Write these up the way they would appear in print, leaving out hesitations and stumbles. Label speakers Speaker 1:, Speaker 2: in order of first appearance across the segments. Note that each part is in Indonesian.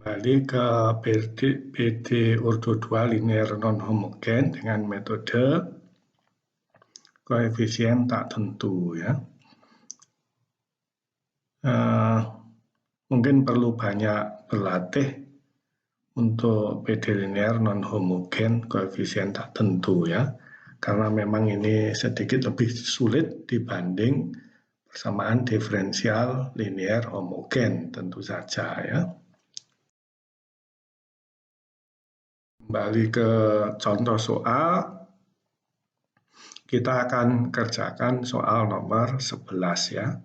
Speaker 1: Kembali ke PD ordo 2 linear non-homogen dengan metode koefisien tak tentu ya. Mungkin perlu banyak berlatih untuk PD linear non-homogen koefisien tak tentu ya. Karena memang ini sedikit lebih sulit dibanding persamaan diferensial linear homogen tentu saja ya. Kembali ke contoh soal, kita akan kerjakan soal nomor 11 ya.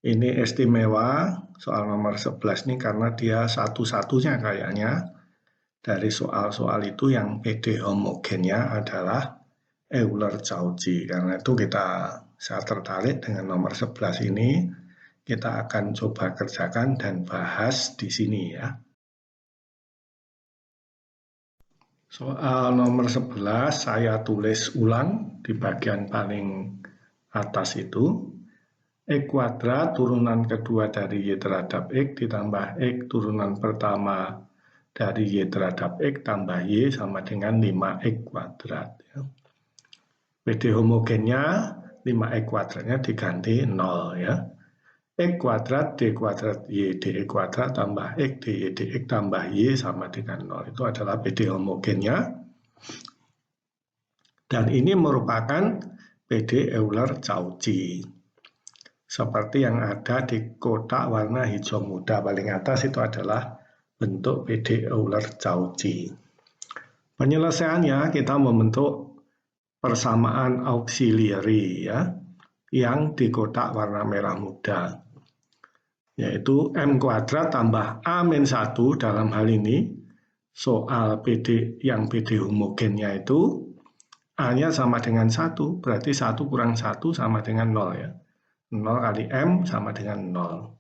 Speaker 1: Ini istimewa soal nomor 11 ini karena dia satu-satunya kayaknya dari soal-soal itu yang PD homogennya adalah Euler-Cauchy. Karena itu saya tertarik dengan nomor 11 ini, kita akan coba kerjakan dan bahas di sini ya. Soal nomor 11 saya tulis ulang di bagian paling atas itu. X kuadrat turunan kedua dari Y terhadap X ditambah X turunan pertama dari Y terhadap X tambah Y sama dengan 5X kuadrat. PD homogennya 5X kuadratnya diganti 0 ya. X kuadrat D kuadrat Y dx kuadrat tambah X dy dx tambah Y sama dengan 0. Itu adalah PD homogennya. Dan ini merupakan PD Euler-Cauchy. Seperti yang ada di kotak warna hijau muda paling atas itu adalah bentuk PD Euler-Cauchy. Penyelesaiannya kita membentuk persamaan auxiliary ya, yang di kotak warna merah muda. Yaitu M kuadrat tambah A-1 dalam hal ini soal PD yang PD homogennya itu A-nya sama dengan 1, berarti 1 kurang 1 sama dengan 0 ya. 0 kali M sama dengan 0.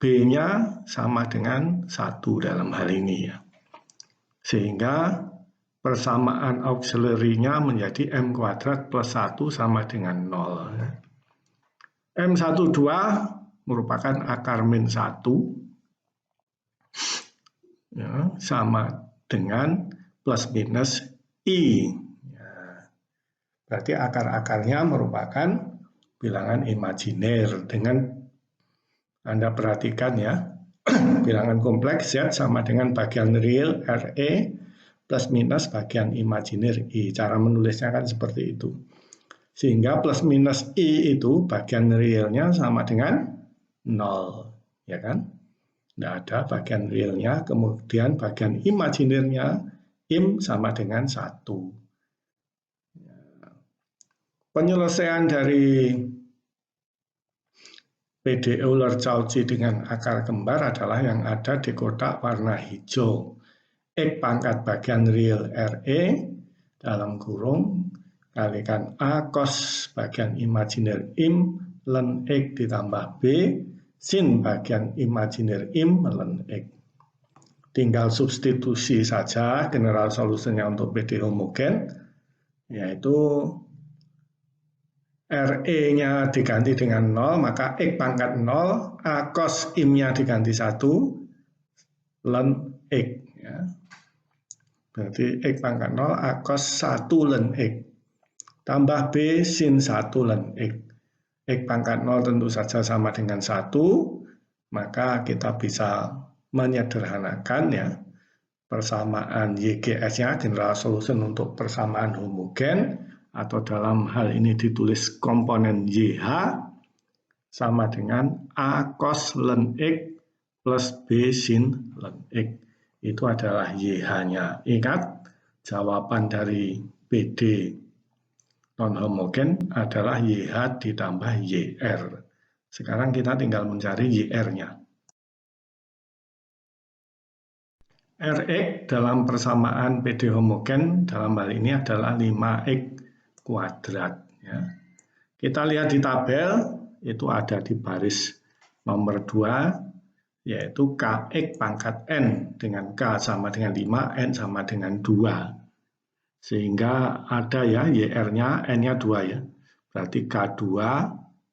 Speaker 1: B-nya sama dengan 1 dalam hal ini ya. Sehingga persamaan auxiliary-nya menjadi M kuadrat plus 1 sama dengan 0. M12 merupakan akar min 1 ya, sama dengan plus minus I. Ya. Berarti akar-akarnya merupakan bilangan imajiner. Dengan Anda perhatikan ya, bilangan kompleks Z sama dengan bagian real RE plus minus bagian imajiner I. Cara menulisnya kan seperti itu. Sehga plus minus I itu bagian realnya sama dengan 0. Ya kan? Tidak ada bagian realnya. Kemudian bagian imajinernya IM sama dengan 1. Penyelesaian dari PD Euler-Cauchy dengan akar kembar adalah yang ada di kotak warna hijau. X pangkat bagian real RE dalam kurung kalikan A cos bagian imajiner IM ln X ditambah B sin bagian imajiner IM ln X. Tinggal substitusi saja general solusinya untuk PD homogen, yaitu RE-nya diganti dengan 0, maka X pangkat 0, A cos IM-nya diganti 1, ln X. Ya. Berarti X pangkat 0, A cos 1 ln X. Tambah B sin 1 ln X. X pangkat 0 tentu saja sama dengan 1, maka kita bisa menyederhanakan ya persamaan YGS-nya, general solution untuk persamaan homogen, atau dalam hal ini ditulis komponen YH sama dengan A cos ln X plus B sin ln X. Itu adalah YH-nya. Ingat, jawaban dari PD non-homogen adalah YH ditambah YR. Sekarang kita tinggal mencari YR-nya. Rx dalam persamaan PD homogen dalam hal ini adalah 5X kuadrat. Ya. Kita lihat di tabel, itu ada di baris nomor 2, yaitu Kx pangkat N dengan K sama dengan 5, N sama dengan 2. Sehingga ada ya YR-nya, N-nya 2 ya. Berarti K2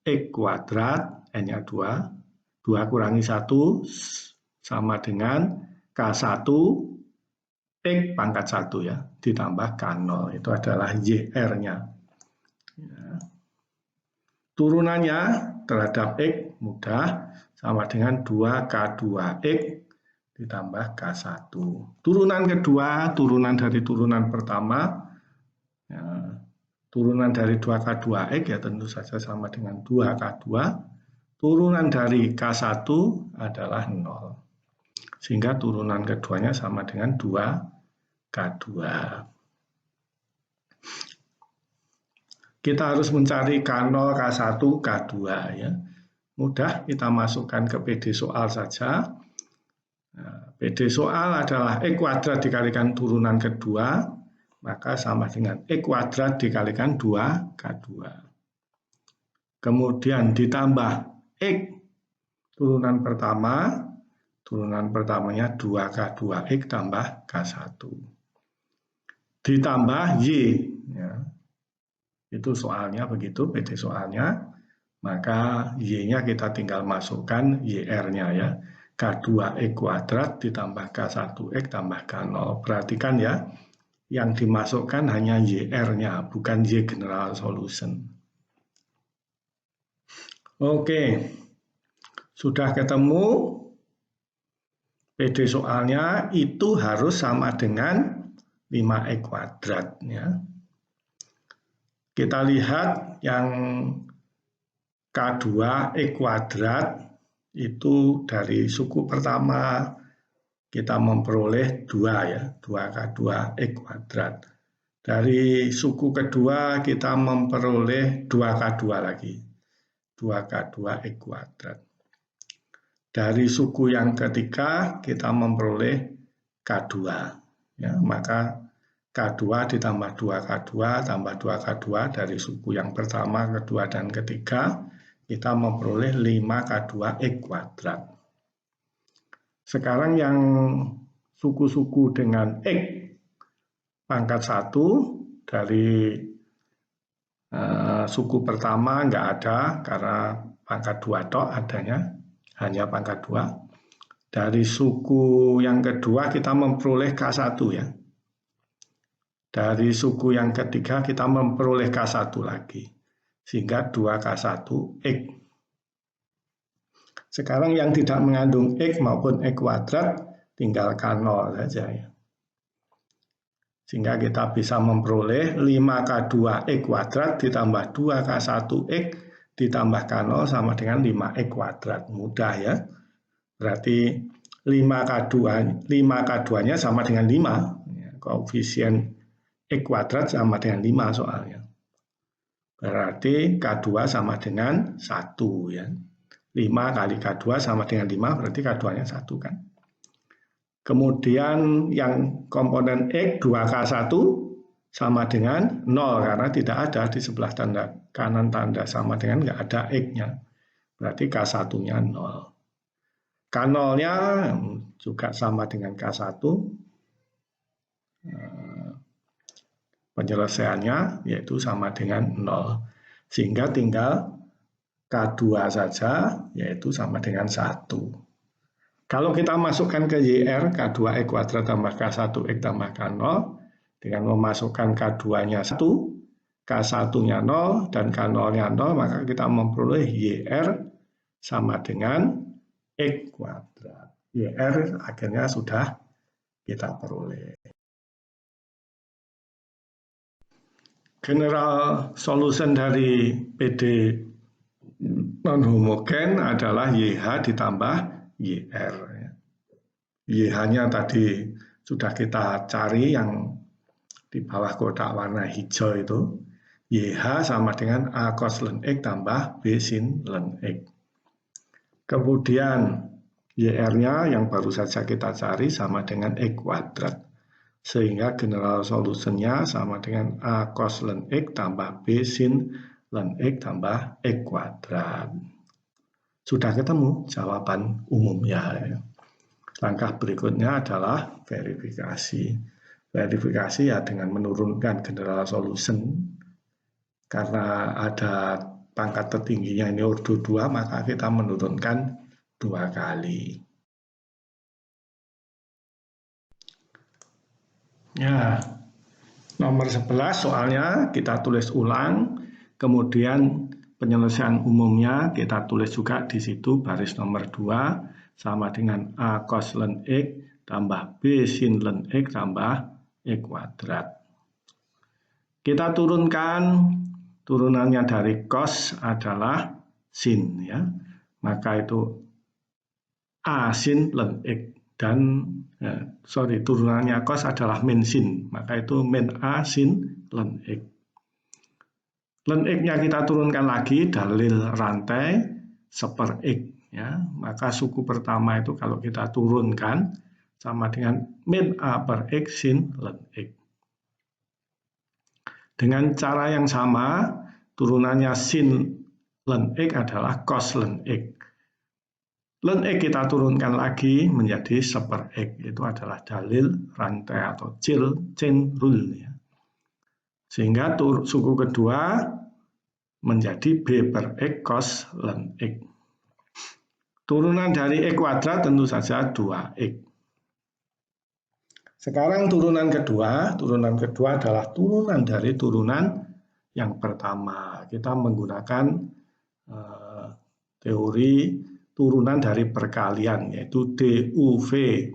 Speaker 1: X kuadrat, N-nya 2. 2 kurangi 1 sama dengan K1 X pangkat 1 ya, ditambah K0, itu adalah YR-nya. Ya. Turunannya terhadap X mudah, sama dengan 2K2X ditambah K1. Turunan kedua, turunan dari turunan pertama, ya, turunan dari 2K2X ya tentu saja sama dengan 2K2. Turunan dari K1 adalah 0. Sehingga turunan keduanya sama dengan 2K2. Kita harus mencari K0, K1, K2 ya. Mudah, kita masukkan ke PD soal saja. Nah, PD soal adalah X kuadrat dikalikan turunan kedua, maka sama dengan X kuadrat dikalikan 2K2. Kemudian ditambah X turunan pertama, turunan pertamanya 2K2X tambah K1. Ditambah Y, ya. Itu soalnya begitu, PD soalnya. Maka Y-nya kita tinggal masukkan YR-nya ya. K2X kuadrat ditambah K1X tambah K0. Perhatikan ya, yang dimasukkan hanya YR-nya, bukan Y general solution. Oke, sudah ketemu PD soalnya, itu harus sama dengan 5X kuadrat ya. Kita lihat yang K2X kuadrat itu dari suku pertama kita memperoleh 2 ya, 2K2X kuadrat. Dari suku kedua kita memperoleh 2K2 lagi, 2K2X kuadrat. Dari suku yang ketiga kita memperoleh K2 ya, maka K2 ditambah 2K2 tambah 2K2 dari suku yang pertama, kedua, dan ketiga kita memperoleh 5K2X kuadrat. Sekarang yang suku-suku dengan X pangkat 1 dari suku pertama nggak ada karena pangkat 2 tok adanya, hanya pangkat 2. Dari suku yang kedua kita memperoleh K1 ya. Dari suku yang ketiga kita memperoleh K1 lagi. Sehingga 2K1X. Sekarang yang tidak mengandung X maupun X kuadrat tinggal K0 saja ya. Sehingga kita bisa memperoleh 5K2X kuadrat ditambah 2K1X ditambah K0 sama dengan 5X kuadrat. Mudah ya. Berarti 5K2-nya sama dengan 5. Ya, koefisien X kuadrat sama dengan 5 soalnya. Berarti K2 sama dengan 1 ya. 5 kali K2 sama dengan 5, berarti K2-nya 1 kan. Kemudian yang komponen X 2K1 sama dengan 0 karena tidak ada di sebelah tanda kanan tanda sama dengan nggak ada X-nya. Berarti K1-nya 0. K0-nya juga sama dengan K1. Penyelesaiannya yaitu sama dengan 0. Sehingga tinggal K2 saja, yaitu sama dengan 1. Kalau kita masukkan ke YR, K2X kuadrat tambah K1X tambah K0, dengan memasukkan K2-nya 1, K1-nya 0, dan K0-nya 0, maka kita memperoleh YR sama dengan X kuadrat. YR akhirnya sudah kita peroleh. General solution dari PD non-homogen adalah YH ditambah YR. YH-nya tadi sudah kita cari yang di bawah kotak warna hijau itu. YH sama dengan A cos ln X tambah B sin ln X. Kemudian YR-nya yang baru saja kita cari sama dengan X kuadrat. Sehingga general solutionnya sama dengan A cos ln X tambah B sin ln X tambah X kuadrat. Sudah ketemu jawaban umumnya. Langkah berikutnya adalah verifikasi. Verifikasi ya dengan menurunkan general solution. Karena ada pangkat tertingginya ini ordo 2, maka kita menurunkan 2 kali. Ya, nomor 11 soalnya kita tulis ulang, kemudian penyelesaian umumnya kita tulis juga di situ baris nomor 2 sama dengan A cos ln X tambah B sin ln X tambah X kuadrat. Kita turunkan, turunannya dari cos adalah sin ya. Maka itu A sin ln X dan turunannya cos adalah min sin, maka itu min A sin ln X. Ln X-nya kita turunkan lagi, dalil rantai seper X. Ya. Maka suku pertama itu kalau kita turunkan, sama dengan min A per X sin ln X. Dengan cara yang sama, turunannya sin ln X adalah cos ln X. Ln X kita turunkan lagi menjadi seper X, itu adalah dalil rantai atau chain rule. Ya. Sehingga suku kedua menjadi B per X cos ln X. Turunan dari X kuadrat tentu saja 2X. Sekarang turunan kedua adalah turunan dari turunan yang pertama. Kita menggunakan teori turunan dari perkalian, yaitu DUV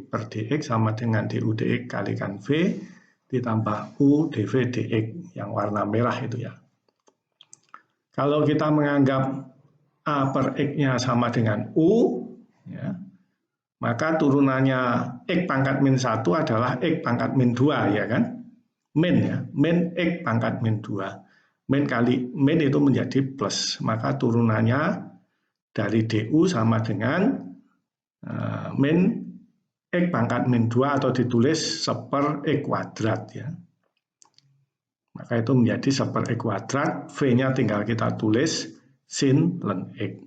Speaker 1: per DX sama dengan DU DX kalikan V ditambah U DV DX yang warna merah itu ya. Kalau kita menganggap A per X-nya sama dengan U, ya, maka turunannya X pangkat min 1 adalah X pangkat min 2, ya kan? Min ya, min X pangkat min 2. Min kali min itu menjadi plus, maka turunannya dari DU sama dengan min X pangkat min 2 atau ditulis seper X kuadrat ya. Maka itu menjadi seper X kuadrat, V-nya tinggal kita tulis sin ln X.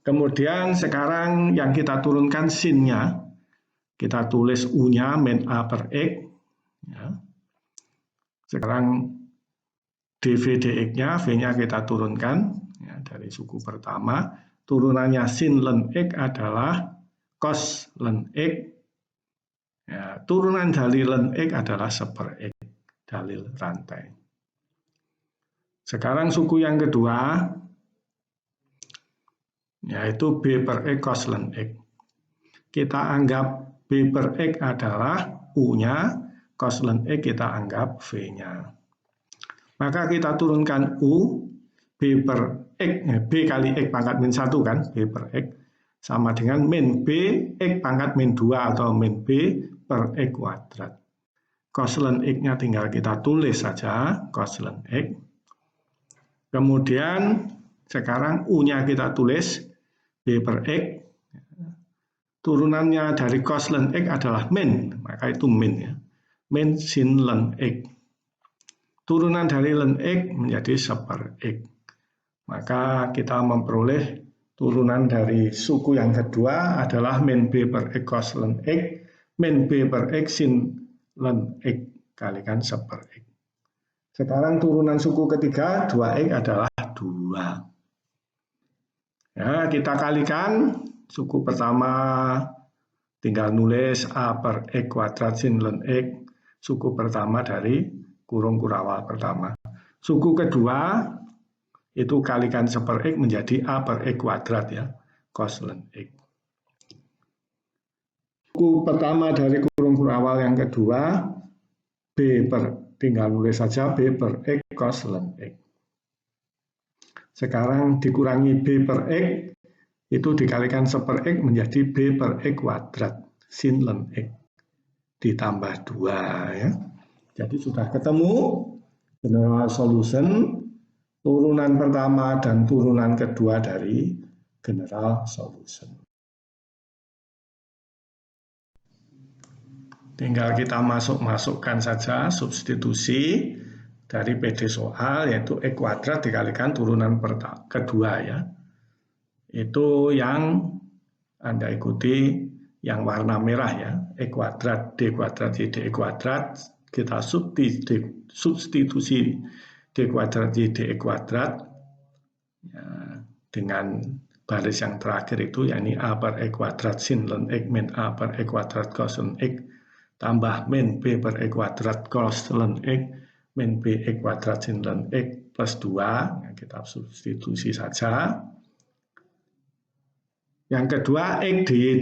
Speaker 1: Kemudian sekarang yang kita turunkan sinnya, kita tulis U-nya min A per X. Ya. Sekarang dV dx-nya, V-nya kita turunkan ya, dari suku pertama. Turunannya sin ln X adalah cos ln X. Ya, turunan dari ln X adalah seper X, dalil rantai. Sekarang suku yang kedua, yaitu B per X cos ln X. Kita anggap B per X adalah U-nya, cos ln X kita anggap V-nya. Maka kita turunkan U, B per X, B kali X pangkat min 1 kan, B per X, sama dengan min B, X pangkat min 2 atau min B per X kuadrat. Cos ln X-nya tinggal kita tulis saja, cos ln X. Kemudian sekarang U-nya kita tulis, B per X. Turunannya dari cos ln X adalah min, maka itu min ya. Min sin ln X. Turunan dari ln X menjadi seper X. Maka kita memperoleh turunan dari suku yang kedua adalah min B per X cos ln X, min B per X sin ln X kalikan seper X. Sekarang turunan suku ketiga 2X adalah 2. Ya, kita kalikan suku pertama tinggal nulis A per X kuadrat sin ln X, suku pertama dari kurung kurawal pertama. Suku kedua itu kalikan seper X menjadi A per X kuadrat ya, cos ln X. Suku pertama dari kurung kurawal yang kedua, B per, tinggal nulis saja B per X cos ln X. Sekarang dikurangi B per X, itu dikalikan seper X menjadi B per X kuadrat sin ln X ditambah 2 ya. Jadi sudah ketemu general solution, turunan pertama dan turunan kedua dari general solution. Tinggal kita masukkan saja substitusi dari PD soal, yaitu X kuadrat dikalikan turunan kedua ya. Itu yang Anda ikuti yang warna merah ya, X kuadrat D kuadrat Y dx kuadrat, kita substitusi D kuadrat Y dx kuadrat ya, dengan baris yang terakhir itu yakni A per X kuadrat sin ln X min A per X kuadrat cos ln X tambah min B per X kuadrat cos ln X min B X kuadrat sin ln X plus 2. Nah, kita substitusi saja. Yang kedua, X dy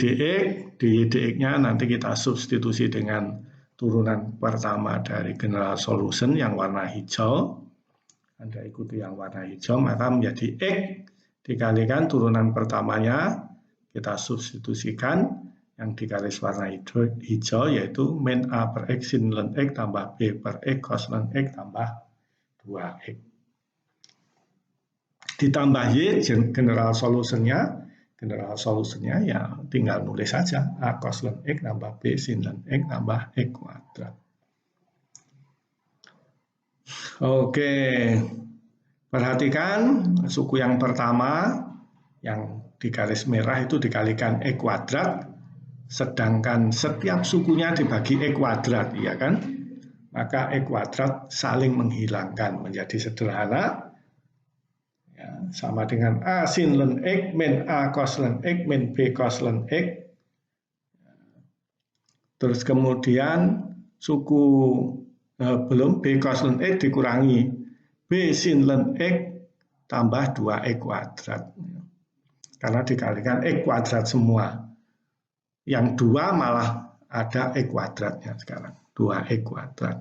Speaker 1: dx-nya nanti kita substitusi dengan turunan pertama dari general solution yang warna hijau. Anda ikuti yang warna hijau, maka menjadi X dikalikan turunan pertamanya, kita substitusikan yang di garis warna hijau, yaitu min A per X sin ln X tambah B per X cos ln X tambah 2X. Ditambah Y, general solution-nya ya tinggal nulis saja A cos ln X tambah B sin ln X tambah X kuadrat. Oke, perhatikan suku yang pertama yang di garis merah itu dikalikan X kuadrat, sedangkan setiap sukunya dibagi X kuadrat, ya kan? Maka X kuadrat saling menghilangkan, menjadi sederhana. Ya, sama dengan A sin ln X min A cos ln X min B cos ln X. Terus kemudian suku belum B cos ln X dikurangi B sin ln X tambah 2X kuadrat. Karena dikalikan X kuadrat semua. Yang dua malah ada X kuadratnya sekarang, 2X kuadrat.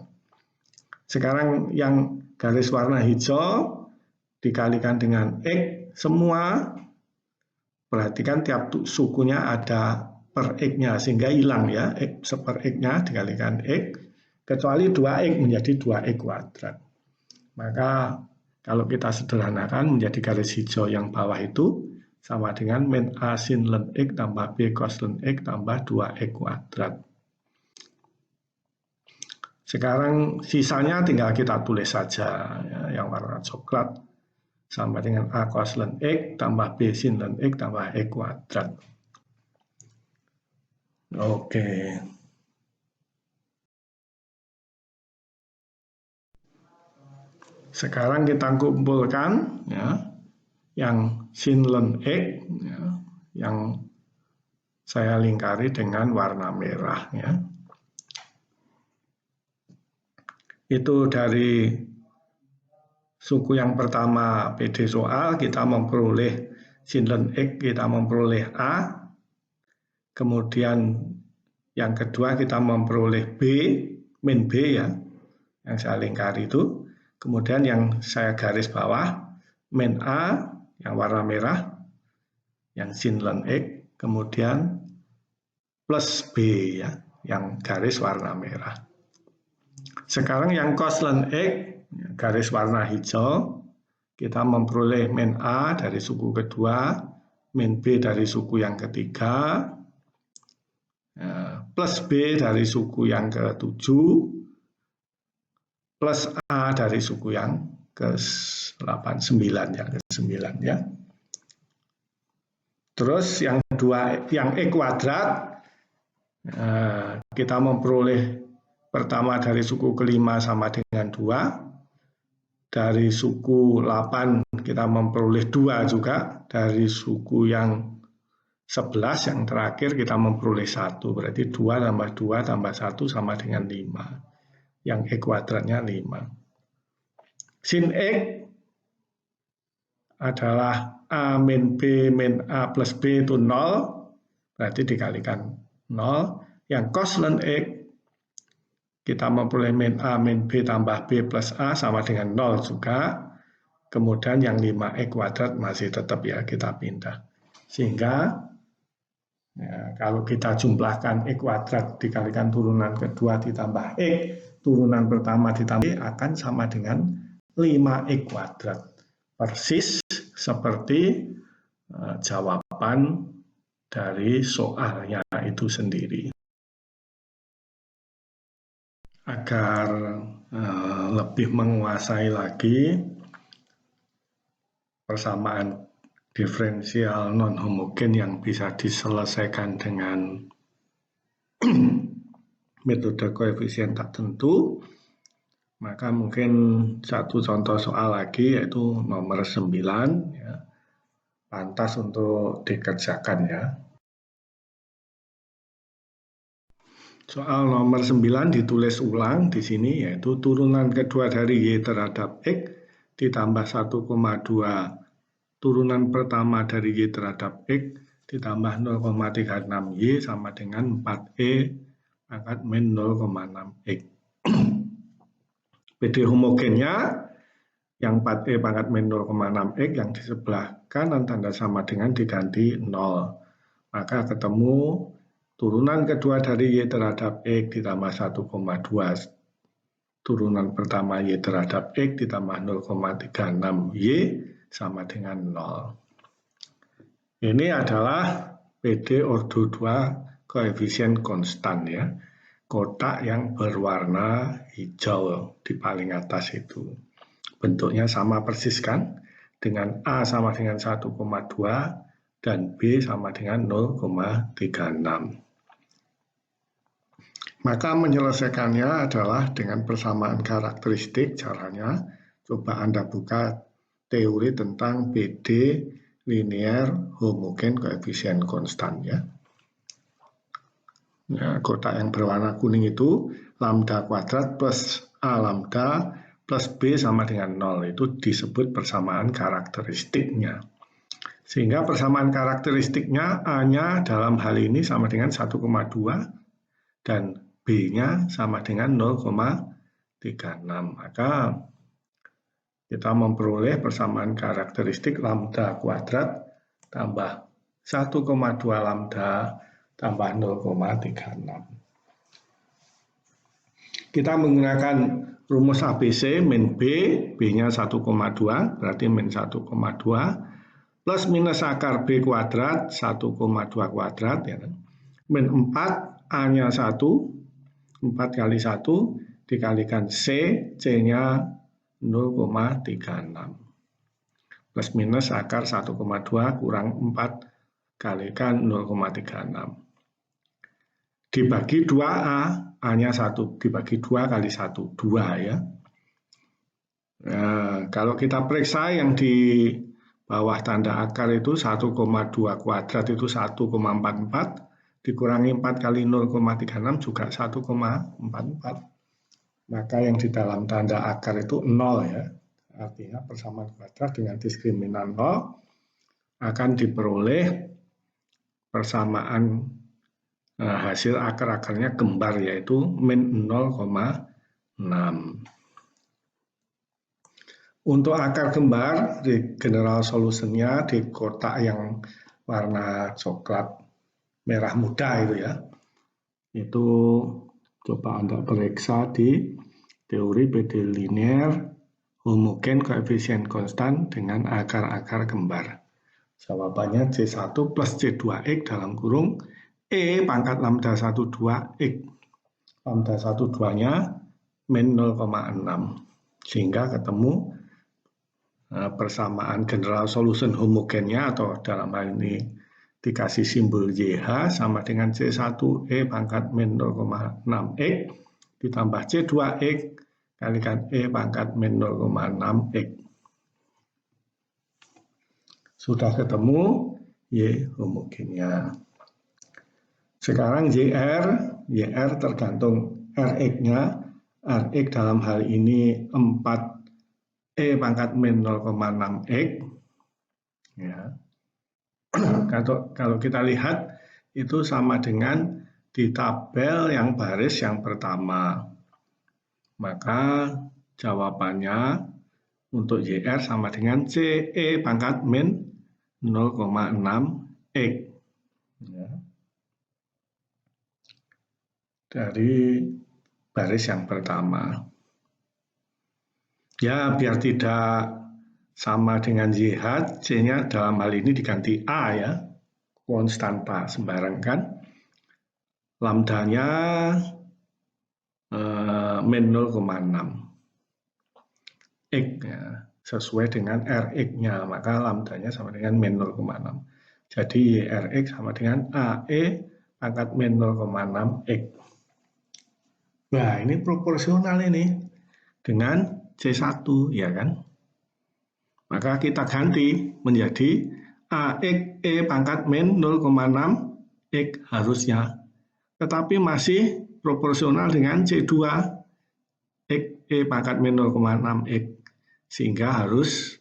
Speaker 1: Sekarang yang garis warna hijau dikalikan dengan X semua, perhatikan tiap sukunya ada per X-nya, sehingga hilang ya, X per X-nya dikalikan X, kecuali 2X menjadi 2X kuadrat. Maka kalau kita sederhanakan menjadi garis hijau yang bawah itu, sama dengan min A sin ln X tambah B cos ln X tambah 2X kuadrat. Sekarang sisanya tinggal kita tulis saja, ya, yang warna coklat sama dengan A cos ln X tambah B sin ln X tambah X kuadrat. Oke. Sekarang kita kumpulkan ya, yang sin ln X ya, yang saya lingkari dengan warna merah ya. Itu dari suku yang pertama PD soal kita memperoleh sin ln X, kita memperoleh A. Kemudian yang kedua kita memperoleh B, min B ya, yang saya lingkari itu. Kemudian yang saya garis bawah, min A yang warna merah, yang sin ln X, kemudian plus B ya, yang garis warna merah. Sekarang yang cos ln X, garis warna hijau, kita memperoleh min A dari suku kedua, min B dari suku yang ketiga, plus B dari suku yang ke-7, plus A dari suku yang ke-8, 9 ya, ke-9 ya. Terus yang dua, yang X kuadrat, kita memperoleh pertama dari suku kelima sama dengan 2, dari suku 8 kita memperoleh 2 juga, dari suku yang 11 yang terakhir kita memperoleh 1, berarti 2 tambah 2 tambah 1 sama dengan 5, yang X kuadratnya 5. Sin X adalah A min B min A plus B itu 0, berarti dikalikan 0. Yang cos ln X, kita memperoleh min A min B tambah B plus A sama dengan 0 juga. Kemudian yang 5X kuadrat masih tetap ya, kita pindah. Sehingga ya, kalau kita jumlahkan X kuadrat dikalikan turunan kedua ditambah X, turunan pertama ditambah X akan sama dengan 5X kuadrat. Persis seperti jawaban dari soalnya itu sendiri. Agar lebih menguasai lagi persamaan diferensial non homogen yang bisa diselesaikan dengan metode koefisien tak tentu, maka mungkin satu contoh soal lagi yaitu nomor 9 ya, pantas untuk dikerjakan ya. Soal nomor 9 ditulis ulang di sini, yaitu turunan kedua dari Y terhadap X ditambah 1,2 turunan pertama dari Y terhadap X ditambah 0,36 Y sama dengan 4E pangkat min 0,6 X. PD homogennya yang 4E pangkat min 0,6 X yang di sebelah kanan tanda sama dengan diganti 0. Maka ketemu turunan kedua dari Y terhadap X ditambah 1,2 turunan pertama Y terhadap X ditambah 0,36 Y sama dengan 0. Ini adalah PD ordo 2 koefisien konstan ya. Kotak yang berwarna hijau di paling atas itu. Bentuknya sama persis kan? Dengan A sama dengan 1,2 dan B sama dengan 0,36. Maka menyelesaikannya adalah dengan persamaan karakteristik. Caranya, coba Anda buka teori tentang PD linear homogen koefisien konstan ya. Ya, kotak yang berwarna kuning itu lambda kuadrat plus A lambda plus B sama dengan 0. Itu disebut persamaan karakteristiknya. Sehingga persamaan karakteristiknya A-nya dalam hal ini sama dengan 1,2 dan B-nya sama dengan 0,36. Maka kita memperoleh persamaan karakteristik lambda kuadrat tambah 1,2 lambda tambah 0,36. Kita menggunakan rumus ABC min B, B-nya 1,2, berarti min 1,2, plus minus akar B kuadrat, 1,2 kuadrat, ya kan? Min 4, A-nya 1, 4 kali 1, dikalikan C, C-nya 0,36. Plus minus akar 1,2 kurang 4 kalikan 0,36. Dibagi 2A, A-nya 1, dibagi 2 kali 1, 2 ya. Nah, kalau kita periksa yang di bawah tanda akar itu 1,2 kuadrat itu 1,44, dikurangi 4 kali 0,36 juga 1,44. Maka yang di dalam tanda akar itu 0 ya. Artinya persamaan kuadrat dengan diskriminan 0 akan diperoleh persamaan hasil akar-akarnya kembar yaitu min 0,6. Untuk akar kembar di general solutionnya di kotak yang warna coklat merah muda itu ya. Itu coba Anda periksa di teori PD linear homogen koefisien konstan dengan akar-akar kembar. Jawabannya C1 plus C2X dalam kurung E pangkat lambda 12X. Lambda 12-nya min 0,6. Sehingga ketemu persamaan general solution homogennya atau dalam hal ini dikasih simbol YH sama dengan C1E pangkat min 0,6X ditambah C2X kalikan E pangkat min 0,6X. Sudah ketemu Y homogennya. Sekarang YR tergantung Rx-nya. Rx dalam hal ini 4E pangkat min 0,6X. Ya. Kalau kita lihat itu sama dengan di tabel yang baris yang pertama. Maka jawabannya untuk YR sama dengan CE pangkat min 0,6X. Ya. Dari baris yang pertama. Ya, biar tidak sama dengan YH, C-nya dalam hal ini diganti A ya, konstanta sembarang kan. Lambdanya min 0,6 X ya, sesuai dengan Rx-nya, maka lambdanya sama dengan min 0,6. Jadi YRx sama dengan AE pangkat min 0,6 X. Nah, ini proporsional ini dengan C1 ya kan. Maka kita ganti menjadi AX E pangkat min 0,6 X harusnya. Tetapi masih proporsional dengan C2 X E pangkat min 0,6 X, sehingga harus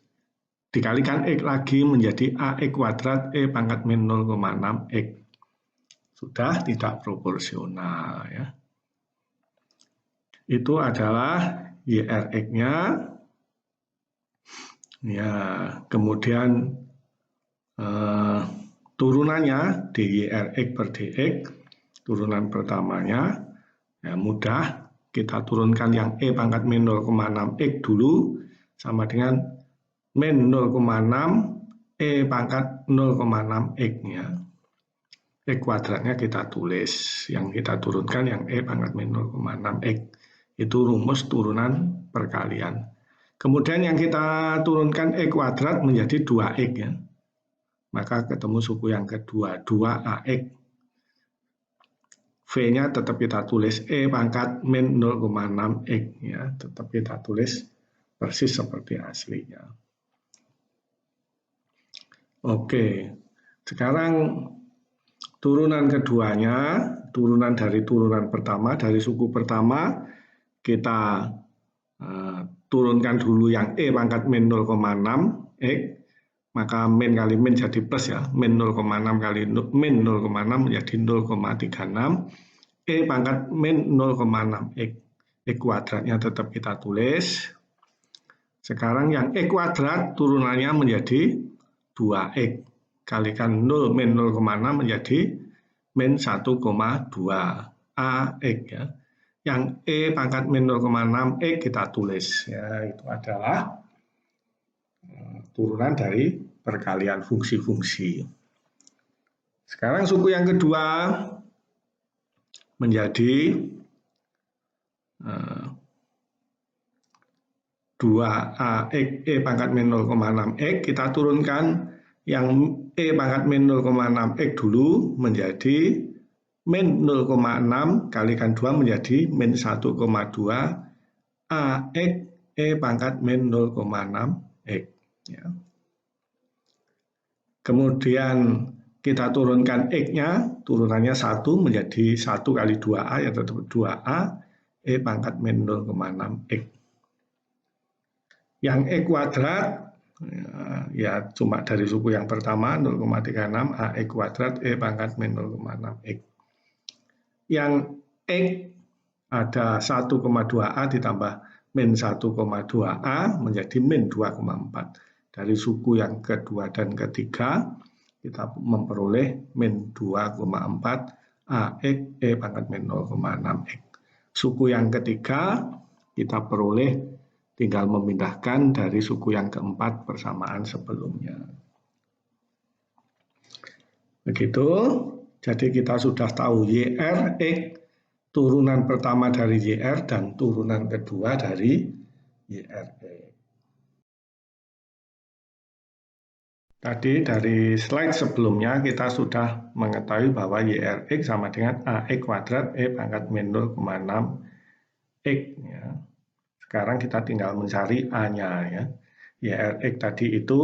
Speaker 1: dikalikan X lagi menjadi AX kuadrat E pangkat min 0,6 X. Sudah tidak proporsional ya. Itu adalah YRX-nya. Ya, kemudian turunannya DYRX per DX, turunan pertamanya ya mudah, kita turunkan yang E pangkat min 0,6 X dulu sama dengan min 0,6 E pangkat 0,6 X ya. X kuadratnya kita tulis, yang kita turunkan yang E pangkat min 0,6 X. Itu rumus turunan perkalian. Kemudian yang kita turunkan X kuadrat menjadi 2X ya. Maka ketemu suku yang kedua, 2AX. V-nya tetap kita tulis E pangkat min 0,6X ya, tetap kita tulis persis seperti aslinya. Oke, sekarang turunan keduanya, turunan dari turunan pertama, dari suku pertama, kita turunkan dulu yang E pangkat min 0,6X, maka min kali min jadi plus ya, min 0,6 kali min 0,6 menjadi 0,36, E pangkat min 0,6X, X kuadratnya tetap kita tulis. Sekarang yang X kuadrat turunannya menjadi 2X, kalikan 0 min 0,6 menjadi min 1,2 AX ya. Yang E pangkat min 0,6X kita tulis ya, itu adalah turunan dari perkalian fungsi-fungsi. Sekarang suku yang kedua menjadi 2AX E pangkat min 0,6X, kita turunkan yang E pangkat min 0,6X dulu menjadi min 0,6 kalikan 2 menjadi min 1,2 AX E pangkat min 0,6X ya. Kemudian kita turunkan X-nya, turunannya 1 menjadi 1 kali 2A ya tetap 2A E pangkat min 0,6X. Yang X kuadrat ya cuma dari suku yang pertama 0,36 AX kuadrat E pangkat min 0,6X. Yang X ada 1,2A ditambah min 1,2A menjadi min 2,4. Dari suku yang kedua dan ketiga kita memperoleh min 2,4 AX E pangkat min 0,6X. Suku yang ketiga kita peroleh tinggal memindahkan dari suku yang keempat persamaan sebelumnya. Begitu, jadi kita sudah tahu YRX, turunan pertama dari YR dan turunan kedua dari YRX. Tadi dari slide sebelumnya kita sudah mengetahui bahwa YRX sama dengan AX kuadrat E pangkat min 0,6X ya. Sekarang kita tinggal mencari A-nya ya. YRX tadi itu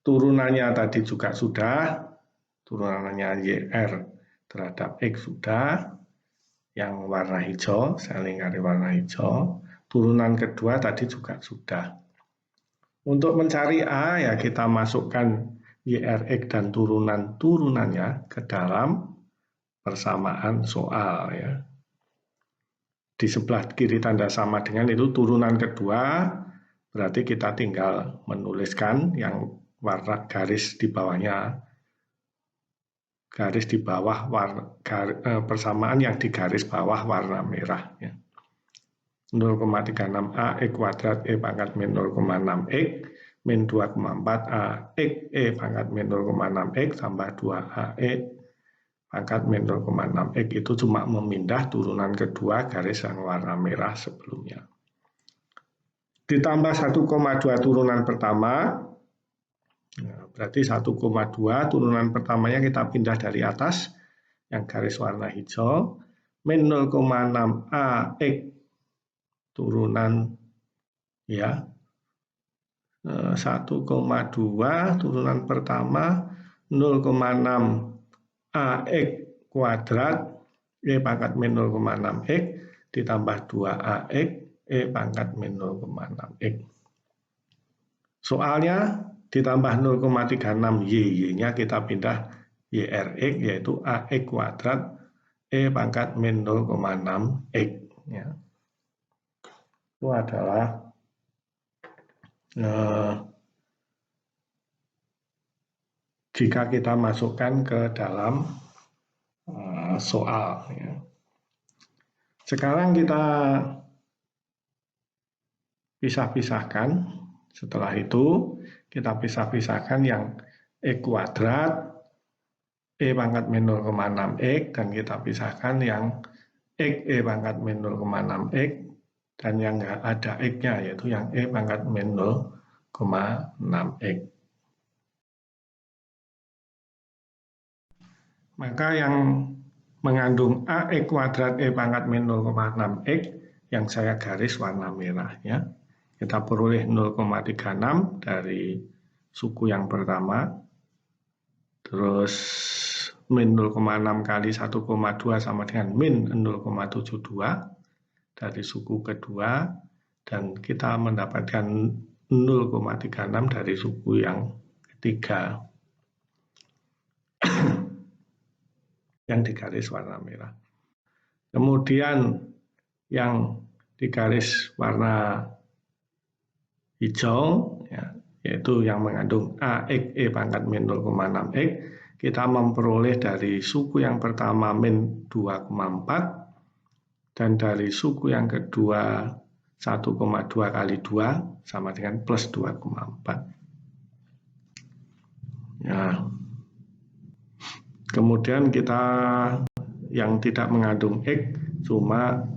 Speaker 1: turunannya tadi juga sudah, turunannya YR terhadap X sudah, yang warna hijau, saya lingkari warna hijau. Turunan kedua tadi juga sudah. Untuk mencari A ya kita masukkan YRX dan turunan-turunannya ke dalam persamaan soal ya. Di sebelah kiri tanda sama dengan itu turunan kedua, berarti kita tinggal menuliskan yang warna garis di bawahnya, garis di bawah persamaan yang di garis bawah warna merah ya. 0,36 AX kuadrat E pangkat min 0,6X min 2,4 AX E pangkat min 0,6X tambah 2AX pangkat min 0,6X itu cuma memindah turunan kedua garis yang warna merah sebelumnya. Ditambah 1,2 turunan pertama, berarti 1,2 turunan pertamanya kita pindah dari atas yang garis warna hijau, min 0,6 AX turunan ya 1,2 turunan pertama 0,6 AX kuadrat E pangkat min 0,6x ditambah 2AX E pangkat min 0,6x. Soalnya ditambah 0,36 Y-nya kita pindah YRX yaitu AX kuadrat E pangkat min 0,6x. Ya. Itu adalah jika kita masukkan ke dalam soal. Ya. Sekarang kita pisah-pisahkan. Setelah itu kita pisah-pisahkan yang X kuadrat E pangkat min 0,6x dan kita pisahkan yang X E pangkat min 0,6x dan yang nggak ada X-nya yaitu yang E pangkat min 0,6x. Maka yang mengandung AX kuadrat E pangkat min 0,6x yang saya garis warna merah ya. Kita peroleh 0,36 dari suku yang pertama. Terus min 0,6 kali 1,2 sama dengan min 0,72 dari suku kedua. Dan kita mendapatkan 0,36 dari suku yang ketiga. Yang digaris warna merah. Kemudian yang digaris warna hijau, ya, yaitu yang mengandung AX E pangkat min 0,6x, kita memperoleh dari suku yang pertama min 2,4 dan dari suku yang kedua 1,2 kali 2 sama dengan plus 2,4. Ya. Kemudian kita yang tidak mengandung X cuma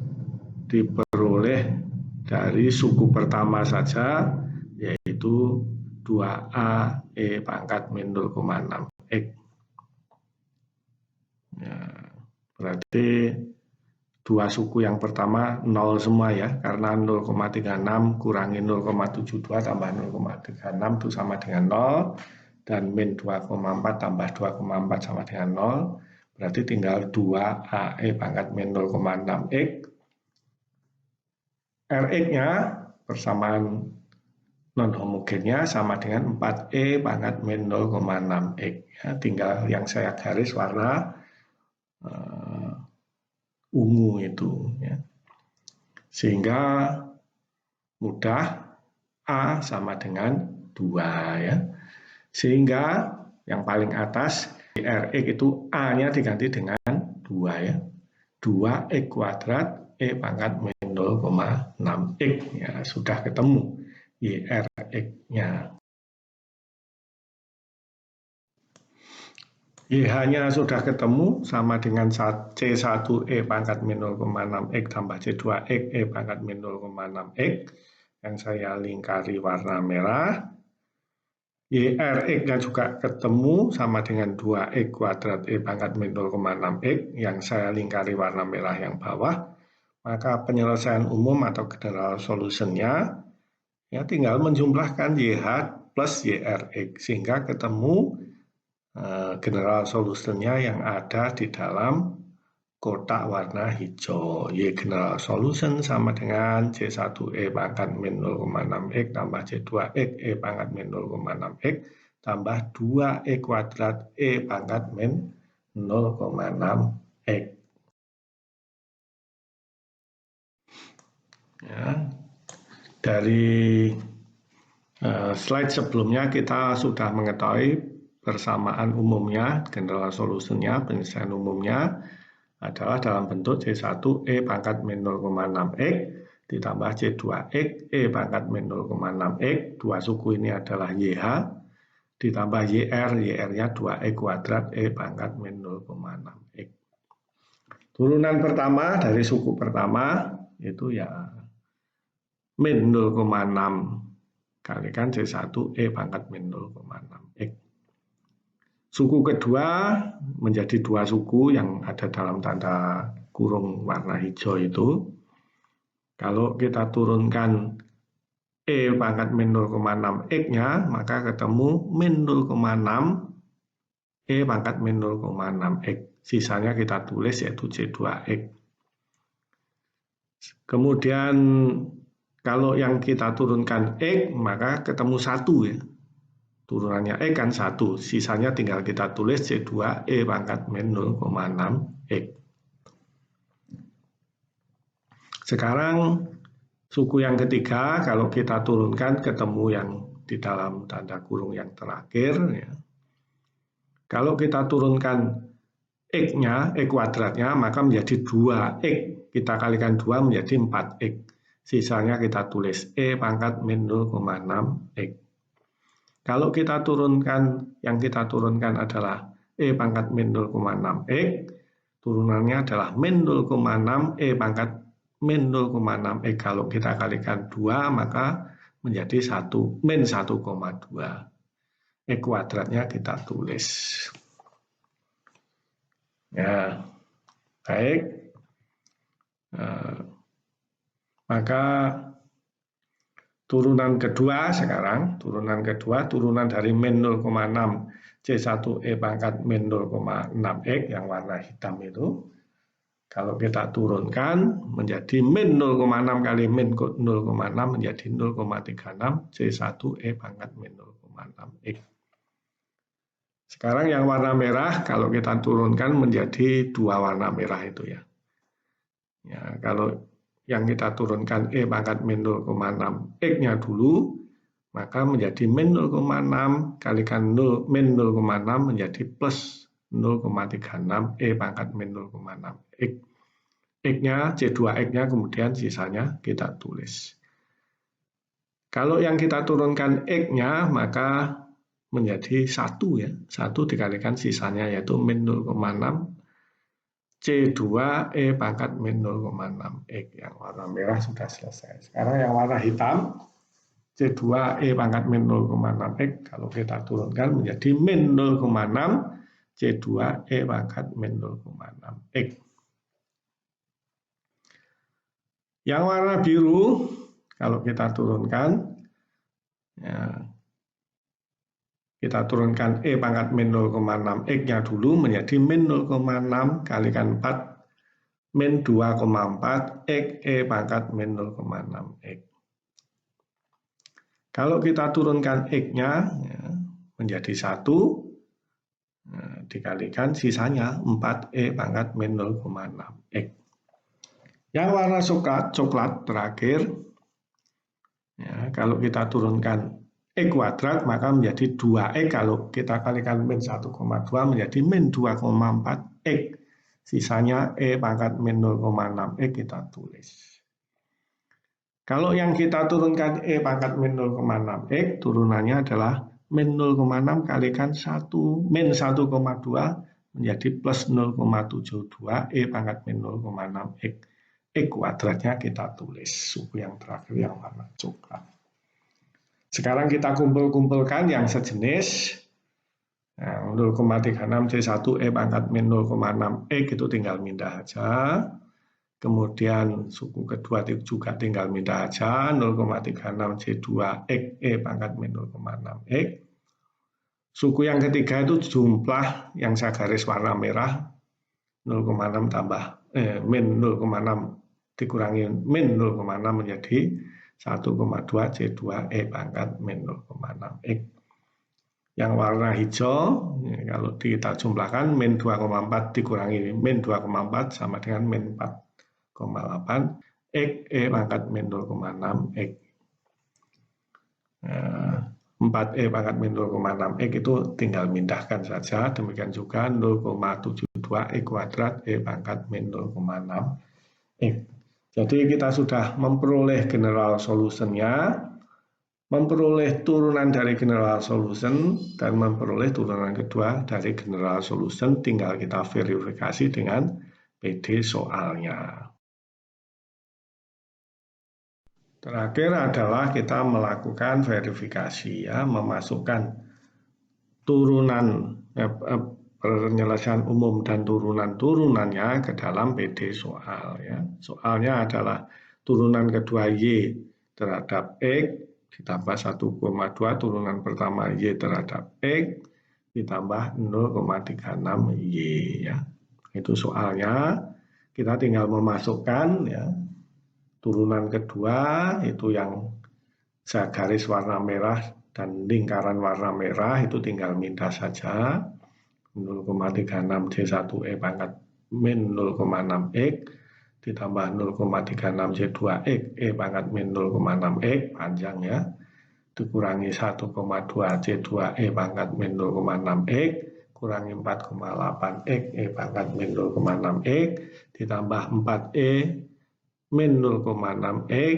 Speaker 1: diperoleh dari suku pertama saja, yaitu 2A E pangkat min 0,6x. Ya, berarti dua suku yang pertama 0 semua ya, karena 0,36 kurangi 0,72 tambah 0,36 itu sama dengan 0, dan min 2,4 tambah 2,4 sama dengan 0, berarti tinggal 2A E pangkat min 0,6x. Rx-nya persamaan non-homogennya sama dengan 4E pangkat min 0,6x. Ya, tinggal yang saya garis warna ungu itu. Ya. Sehingga mudah A sama dengan 2. Ya. Sehingga yang paling atas Rx itu A-nya diganti dengan 2. Ya. 2x kuadrat E pangkat min 0,6x. Ya, sudah ketemu YRX-nya. YH-nya sudah ketemu sama dengan C1E pangkat min 0,6x tambah C2X E pangkat min 0,6x yang saya lingkari warna merah. YRX-nya juga ketemu sama dengan 2x kuadrat E pangkat min 0,6x yang saya lingkari warna merah yang bawah. Maka penyelesaian umum atau general solution-nya ya tinggal menjumlahkan YH plus YRX sehingga ketemu general solution-nya yang ada di dalam kotak warna hijau. Y general solution sama dengan C1E pangkat min 0,6x tambah C2X E pangkat min 0,6x tambah 2E kuadrat E pangkat min 0,6x. Ya, dari slide sebelumnya kita sudah mengetahui persamaan umumnya, general solution-nya, penyelesaian umumnya adalah dalam bentuk C1E pangkat min 0,6x ditambah C2X E pangkat min 0,6x, dua suku ini adalah YH, ditambah YR-nya 2X kuadrat E pangkat min 0,6x. Turunan pertama dari suku pertama itu ya min 0,6 kalikan C1E pangkat min 0,6x. Suku kedua menjadi dua suku yang ada dalam tanda kurung warna hijau itu. Kalau kita turunkan E pangkat min 0,6x-nya, maka ketemu min 0,6 E pangkat min 0,6x. sisanya kita tulis yaitu C2X. Kemudian kalau yang kita turunkan X, maka ketemu 1 ya. Turunannya X kan 1, sisanya tinggal kita tulis C2E pangkat min 0,6X. Sekarang suku yang ketiga, kalau kita turunkan ketemu yang di dalam tanda kurung yang terakhir. Ya. Kalau kita turunkan X-nya, X kuadratnya, maka menjadi 2X. Kita kalikan 2 menjadi 4X. Sisanya kita tulis E pangkat min 0,6X. Kalau kita turunkan, yang kita turunkan adalah E pangkat min 0,6X, turunannya adalah min 0,6 E pangkat min 0,6X. Kalau kita kalikan 2, maka menjadi min 1,2. X kuadratnya kita tulis. Ya, baik. Maka turunan kedua sekarang, turunan dari min 0,6 C1E pangkat min 0,6X yang warna hitam itu, kalau kita turunkan menjadi min 0,6 kali min 0,6 menjadi 0,36 C1E pangkat min 0,6X. Sekarang yang warna merah, kalau kita turunkan menjadi 2 warna merah itu ya. Ya, kalau yang kita turunkan E pangkat min 0,6 X-nya dulu, maka menjadi min 0,6 kalikan min 0,6 menjadi plus 0,36 E pangkat min 0,6 X. X-nya, C2X-nya kemudian sisanya kita tulis. Kalau yang kita turunkan X-nya, maka menjadi 1 ya. 1 dikalikan sisanya yaitu min 0,6 C2E pangkat min 0,6X. Yang warna merah sudah selesai. Sekarang yang warna hitam, C2E pangkat min 0,6X, kalau kita turunkan menjadi min 0,6 C2E pangkat min 0,6X. Yang warna biru, kalau kita turunkan, ya, kita turunkan E pangkat min 0,6X-nya dulu menjadi min 0,6 kalikan 4 min 2,4 X E pangkat min 0,6X. Kalau kita turunkan X-nya ya, menjadi 1, nah, dikalikan sisanya 4E pangkat min 0,6X. Yang warna coklat terakhir, ya, kalau kita turunkan X kuadrat maka menjadi 2X, kalau kita kalikan min 1,2 menjadi min 2,4X. Sisanya E pangkat min 0,6X kita tulis. Kalau yang kita turunkan E pangkat min 0,6X, turunannya adalah min 0,6 kalikan 1 min 1,2 menjadi plus 0,72 E pangkat min 0,6X. X kuadratnya kita tulis, suku yang terakhir yang warna coklat. Sekarang kita kumpul-kumpulkan yang sejenis. Nah, 0,36 C1E pangkat min 0,6X itu tinggal mindah aja. Kemudian suku kedua juga tinggal mindah aja, 0,36 C2X E pangkat min 0,6X. Suku yang ketiga itu jumlah yang saya garis warna merah, 0,6 tambah min 0,6 dikurangi min 0,6 menjadi 1,2 C2E pangkat min 0,6X. Yang warna hijau, ya, kalau kita jumlahkan min 2,4 dikurangi min 2,4 sama dengan min 4,8 X E pangkat min 0,6X. 4E pangkat min 0,6X itu tinggal mindahkan saja. Demikian juga 0,72 X kuadrat E pangkat min 0,6X. Jadi kita sudah memperoleh general solution-nya, memperoleh turunan dari general solution, dan memperoleh turunan kedua dari general solution. Tinggal kita verifikasi dengan PD soalnya. Terakhir adalah kita melakukan verifikasi, ya, memasukkan turunan penyelesaian umum dan turunan-turunannya ke dalam PD soal. Ya. Soalnya adalah turunan kedua Y terhadap X ditambah 1,2 turunan pertama Y terhadap X ditambah 0,36 Y. Ya. itu soalnya. Kita tinggal memasukkan ya turunan kedua itu yang garis warna merah dan lingkaran warna merah itu tinggal mindah saja 0,36 C1E pangkat min 0,6 X ditambah 0,36 C2X E pangkat min 0,6 X panjang ya dikurangi 1,2 C2E pangkat min 0,6 X kurangi 4,8 X E pangkat min 0,6 X ditambah 4E min 0,6 X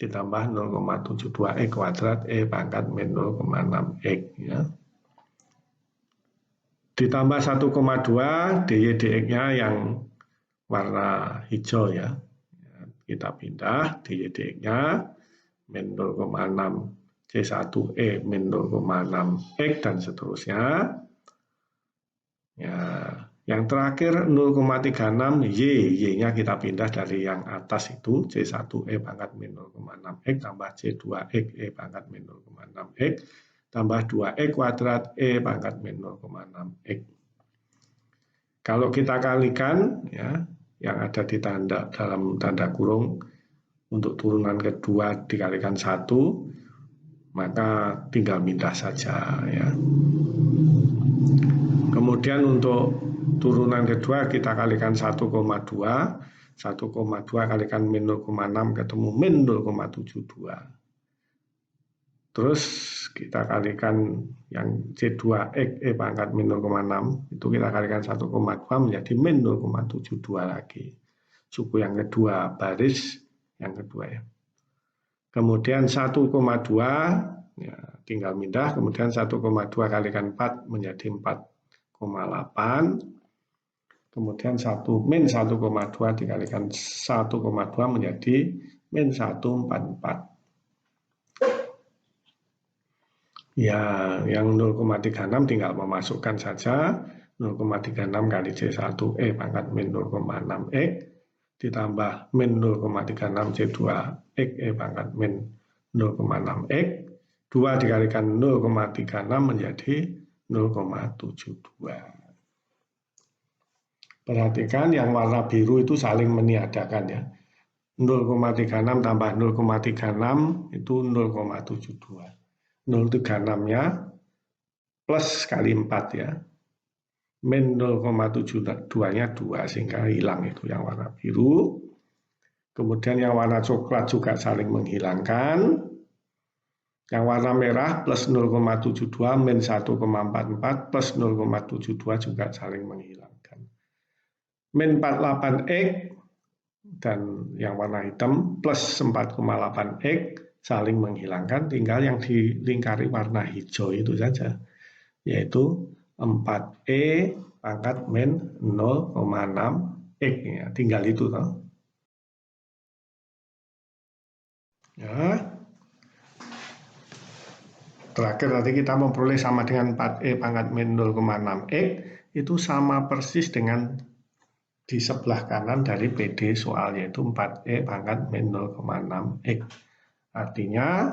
Speaker 1: ditambah 0,72 X kuadrat E pangkat min 0,6 X ya. Ditambah 1,2 dy dx-nya yang warna hijau ya. Kita pindah dy dx-nya min 0,6 C1E min 0,6 X dan seterusnya. Ya, yang terakhir 0,36 Y-nya kita pindah dari yang atas itu C1E pangkat min 0,6 X tambah C2X E pangkat min 0,6 X tambah 2X kuadrat E pangkat min 0,6 X. Kalau kita kalikan ya, yang ada di tanda dalam tanda kurung untuk turunan kedua dikalikan 1, maka tinggal mindah saja ya. Kemudian untuk turunan kedua kita kalikan 1,2 kalikan min 0,6 ketemu min 0,72. Terus kita kalikan yang C2X E pangkat min 0,6 itu kita kalikan 1,2 menjadi min 0,72 lagi. Suku yang kedua, baris yang kedua ya. Kemudian 1,2 ya, tinggal mindah, kemudian 1,2 kalikan 4 menjadi 4,8. Kemudian min 1,2 dikalikan 1,2 menjadi min 144. Ya, yang 0,36 tinggal memasukkan saja 0,36 kali C1E pangkat min 0,6 X ditambah min 0,36 C2X E pangkat min 0,6 X 2 dikalikan 0,36 menjadi 0,72. Perhatikan yang warna biru itu saling meniadakan ya. 0,36 tambah 0,36 itu 0,72. 0,36-nya plus kali 4 ya. Min 0,72-nya 2 sehingga hilang itu yang warna biru. Kemudian yang warna coklat juga saling menghilangkan. Yang warna merah plus 0,72 min 1,44 plus 0,72 juga saling menghilangkan. Min 48X dan yang warna hitam plus 4,8X saling menghilangkan, tinggal yang dilingkari warna hijau itu saja, yaitu 4E pangkat min 0,6 X ya, tinggal itu toh. Ya. Terakhir nanti kita memperoleh sama dengan 4E pangkat min 0,6 X itu sama persis dengan di sebelah kanan dari PD soal, yaitu 4E pangkat min 0,6 X. Artinya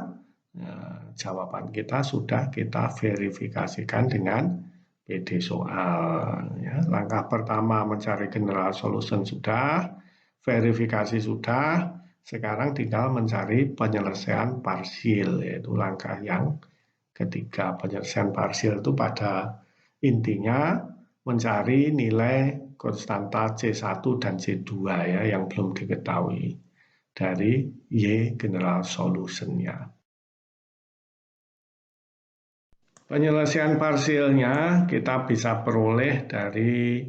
Speaker 1: jawaban kita sudah kita verifikasikan dengan PD soal. Ya. Langkah pertama mencari general solution sudah, verifikasi sudah, sekarang tinggal mencari penyelesaian parsial, yaitu langkah yang ketiga. Penyelesaian parsial itu pada intinya mencari nilai konstanta C1 dan C2 ya, yang belum diketahui dari Y general solution-nya. Penyelesaian parsialnya kita bisa peroleh dari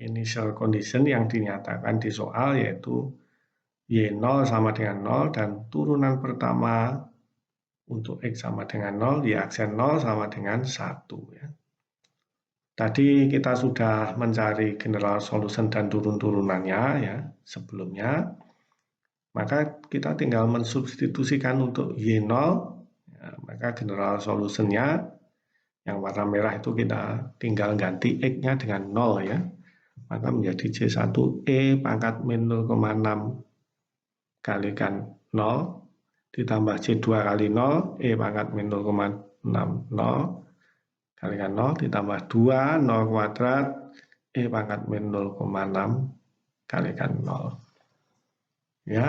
Speaker 1: initial condition yang dinyatakan di soal, yaitu Y0 sama dengan 0 dan turunan pertama untuk X sama dengan 0, Y aksen 0 sama dengan 1 ya. Tadi kita sudah mencari general solution dan turun-turunannya ya sebelumnya. Maka kita tinggal mensubstitusikan untuk Y0, ya, maka general solution-nya yang warna merah itu kita tinggal ganti X-nya dengan 0 ya. Maka menjadi C1E pangkat min 0,6 kalikan 0 ditambah C2 kali 0, E pangkat min 0,6, 0 kalikan 0 ditambah 2, 0 kuadrat E pangkat min 0,6 kalikan 0. Ya,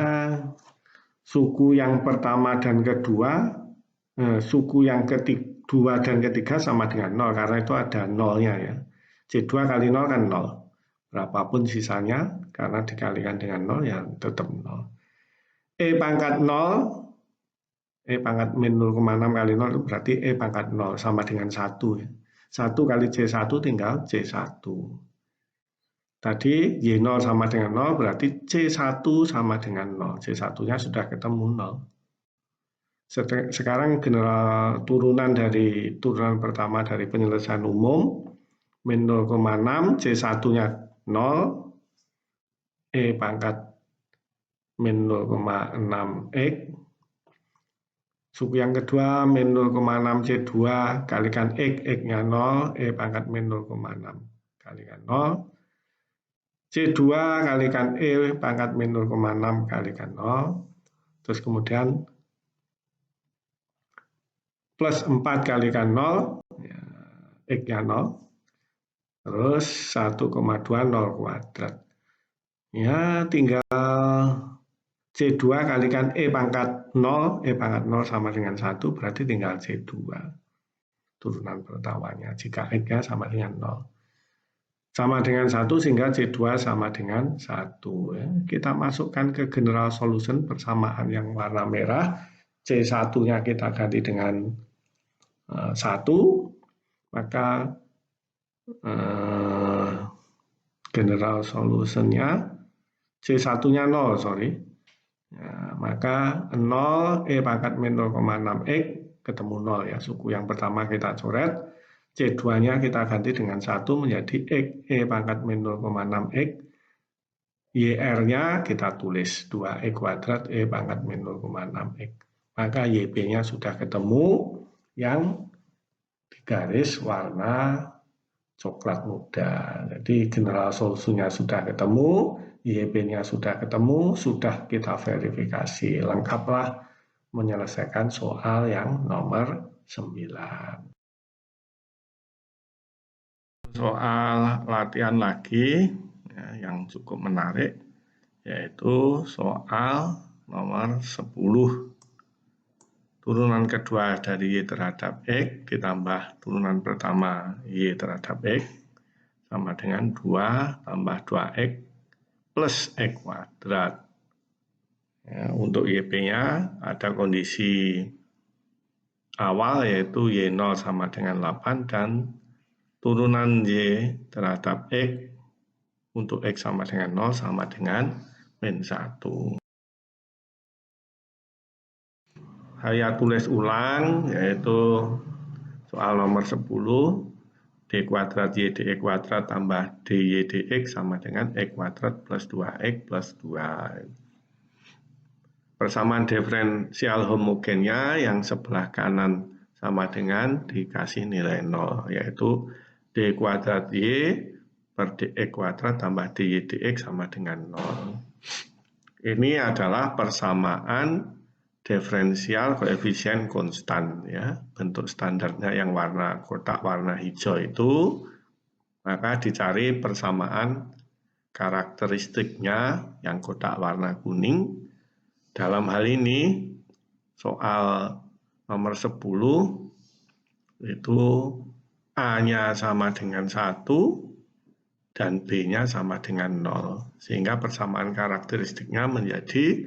Speaker 1: suku yang pertama dan kedua, suku yang kedua dan ketiga sama dengan 0, karena itu ada nolnya ya. C2 kali 0 kan 0. Berapapun sisanya, karena dikalikan dengan 0 ya tetap 0. E pangkat 0, E pangkat min 0,6 kali 0 itu berarti E pangkat 0 sama dengan 1 ya. 1 kali C1 tinggal C1. Tadi Y0 sama dengan 0 berarti C1 sama dengan 0. C1-nya sudah ketemu 0. Sekarang general turunan pertama dari penyelesaian umum min 0,6, C1-nya 0, E pangkat min 0,6 X. Suku yang kedua min 0,6 C2 kalikan X, X-nya 0, E pangkat min 0,6 kalikan 0. C2 kalikan E pangkat min 0,6 kalikan 0. Terus kemudian plus 4 kalikan 0, ya, X-nya 0. Terus 1,2 0 kuadrat. Ya, tinggal C2 kalikan E pangkat 0, E pangkat 0 sama dengan 1, berarti tinggal C2. Turunan pertamanya, jika X-nya sama dengan 0. Sama dengan 1 sehingga C2 sama dengan 1. Ya. Kita masukkan ke general solution persamaan yang warna merah. C1-nya kita ganti dengan 1, maka general solution-nya C1-nya 0, sorry. Ya, maka 0 E pangkat min 0,6 X ketemu 0 ya. Suku yang pertama kita coret. C2-nya kita ganti dengan 1 menjadi X, E pangkat min 0,6 X. YR-nya kita tulis 2X kuadrat E pangkat min 0,6 X. Maka YB-nya sudah ketemu yang digaris warna coklat muda. Jadi general solusinya sudah ketemu, YB-nya sudah ketemu, sudah kita verifikasi. Lengkaplah menyelesaikan soal yang nomor 9. Soal latihan lagi ya, yang cukup menarik, yaitu soal nomor 10. Turunan kedua dari Y terhadap X ditambah turunan pertama Y terhadap X sama dengan 2 tambah 2X plus X kuadrat. Ya, untuk YP-nya ada kondisi awal yaitu Y0 sama dengan 8 dan turunan Y terhadap X untuk X sama dengan 0 sama dengan min 1. Saya tulis ulang yaitu soal nomor 10 D kuadrat Y dx kuadrat tambah DY dx sama dengan X kuadrat plus 2X plus 2. Persamaan diferensial homogennya yang sebelah kanan sama dengan dikasih nilai 0, yaitu D kuadrat Y per dx kuadrat tambah dy dx sama dengan 0. Ini adalah persamaan diferensial koefisien konstan ya. Bentuk standarnya yang warna kotak warna hijau itu, maka dicari persamaan karakteristiknya yang kotak warna kuning. Dalam hal ini soal nomor 10 itu A-nya sama dengan 1 dan B-nya sama dengan 0. Sehingga persamaan karakteristiknya menjadi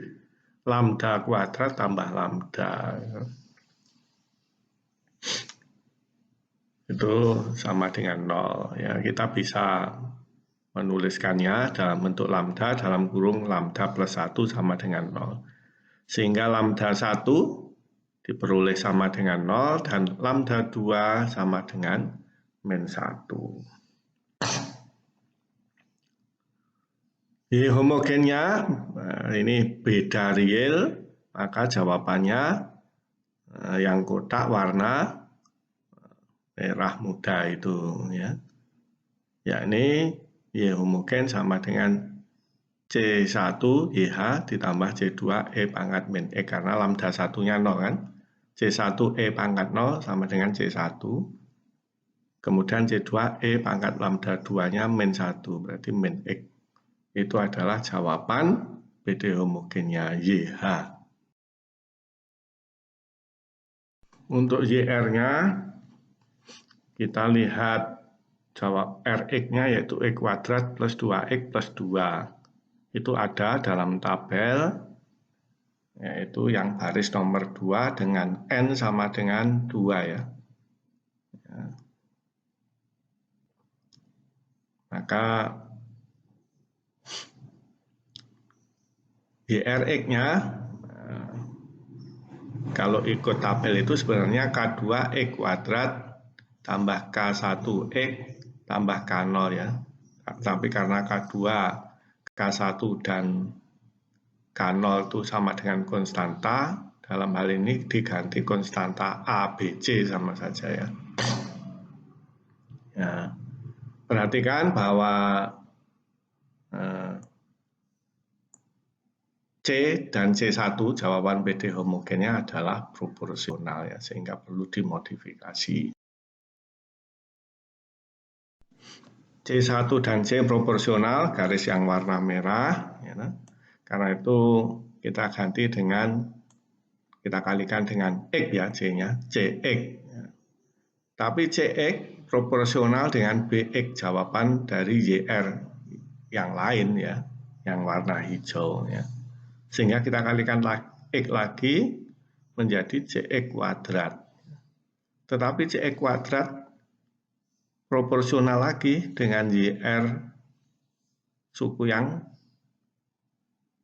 Speaker 1: lambda kuadrat tambah lambda. Itu sama dengan 0. Ya, kita bisa menuliskannya dalam bentuk lambda dalam kurung lambda plus 1 sama dengan 0. Sehingga lambda 1 diperoleh sama dengan 0 dan lambda 2 sama dengan min 1. Y homogennya, ini beda real, maka jawabannya yang kotak warna merah muda itu ya. Yakni Y homogen sama dengan C1 YH ditambah C2 E pangkat min X karena lambda satunya 0 kan. C1 E pangkat 0 sama dengan C1 Kemudian C2E pangkat lambda 2-nya min 1, berarti min X. Itu adalah jawaban BD homogennya YH. Untuk YR-nya, kita lihat jawab Rx-nya yaitu X kuadrat plus 2X plus 2. Itu ada dalam tabel, yaitu yang baris nomor 2 dengan N sama dengan 2 ya. Maka YRX-nya kalau ikut tabel itu sebenarnya K2X kuadrat tambah K1X tambah K0 ya. Tapi karena K2, K1 dan K0 itu sama dengan konstanta, dalam hal ini diganti konstanta A, B, C sama saja ya. Ya. Perhatikan bahwa C dan C1 jawaban BD homogennya adalah proporsional ya, sehingga perlu dimodifikasi. C1 dan C proporsional, garis yang warna merah ya. Karena itu kita ganti dengan, kita kalikan dengan X ya, C-nya, CX ya. Tapi CX proporsional dengan BX, jawaban dari YR yang lain ya, yang warna hijau ya. Sehingga kita kalikan X lagi menjadi CX kuadrat. Tetapi CX kuadrat proporsional lagi dengan YR suku yang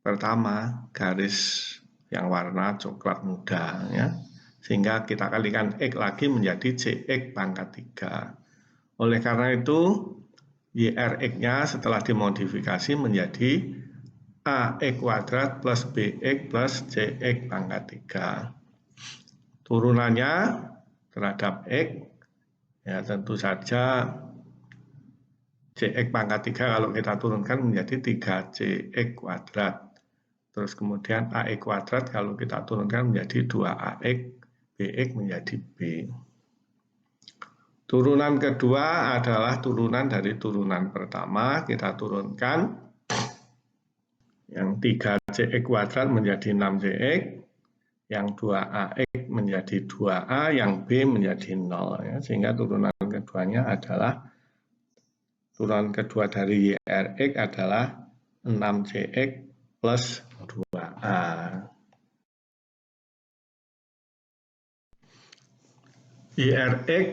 Speaker 1: pertama, garis yang warna coklat muda ya. Sehingga kita kalikan X lagi menjadi CX pangkat 3. Oleh karena itu YRX-nya setelah dimodifikasi menjadi AX kuadrat plus BX plus CX pangkat 3. Turunannya terhadap X, ya tentu saja CX pangkat 3 kalau kita turunkan menjadi 3CX kuadrat. Terus kemudian AX kuadrat kalau kita turunkan menjadi 2AX, BX menjadi B. Turunan kedua adalah turunan dari turunan pertama, kita turunkan. Yang 3CX kuadrat menjadi 6CX, yang 2AX menjadi 2A, yang B menjadi 0. Ya. Sehingga turunan keduanya adalah, turunan kedua dari YRX adalah 6CX plus 2A. YRX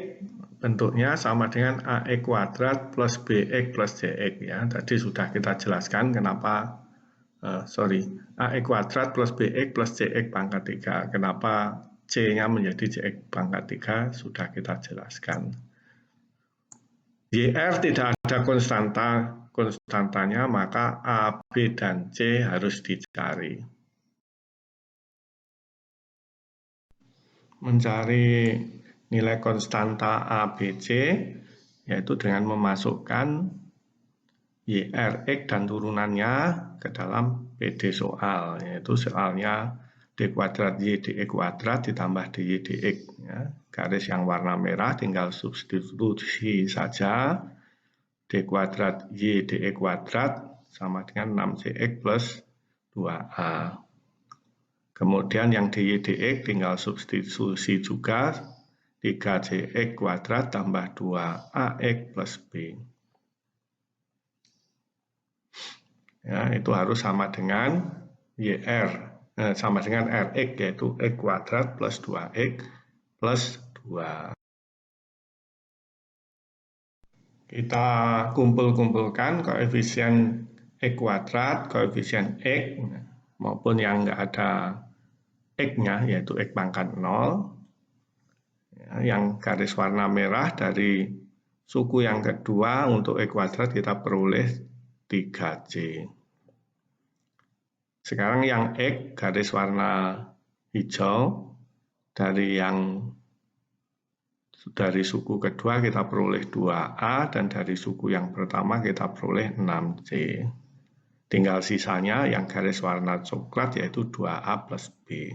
Speaker 1: bentuknya sama dengan AX kuadrat plus BX plus CX. Ya. Tadi sudah kita jelaskan kenapa AX kuadrat plus BX plus CX pangkat 3. Kenapa C-nya menjadi CX pangkat 3 sudah kita jelaskan. YR tidak ada konstantanya, maka A, B, dan C harus dicari. Mencari nilai konstanta A, B, C yaitu dengan memasukkan YRX dan turunannya ke dalam PD soal, yaitu soalnya D kuadrat Y dx kuadrat ditambah DY dx. Ya. Garis yang warna merah tinggal substitusi saja. D kuadrat Y dx kuadrat sama dengan 6CX plus 2A. Kemudian yang DY dx tinggal substitusi juga, 3CX kuadrat tambah 2AX plus B. Ya, itu harus sama dengan YR, sama dengan RX, yaitu X kuadrat plus 2X plus 2. Kita kumpul-kumpulkan koefisien X kuadrat, koefisien X, maupun yang nggak ada X-nya, yaitu X pangkat 0. Ya, yang garis warna merah dari suku yang kedua untuk X kuadrat kita peroleh 3C. Sekarang yang X garis warna hijau dari suku kedua kita peroleh 2A dan dari suku yang pertama kita peroleh 6C. Tinggal sisanya yang garis warna coklat yaitu 2A plus B.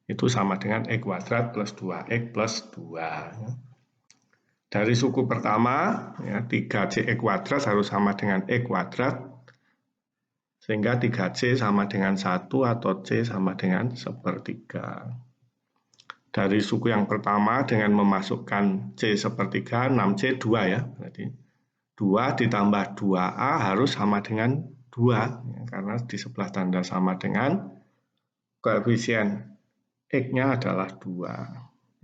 Speaker 1: Itu sama dengan X kuadrat plus 2X plus 2. Dari suku pertama, ya, 3C kuadrat harus sama dengan E kuadrat, sehingga 3C sama dengan 1 atau C sama dengan 1/3. Dari suku yang pertama dengan memasukkan C 1/3, 6C 2 ya, berarti 2 ditambah 2A harus sama dengan 2, ya, karena di sebelah tanda sama dengan koefisien X-nya adalah 2.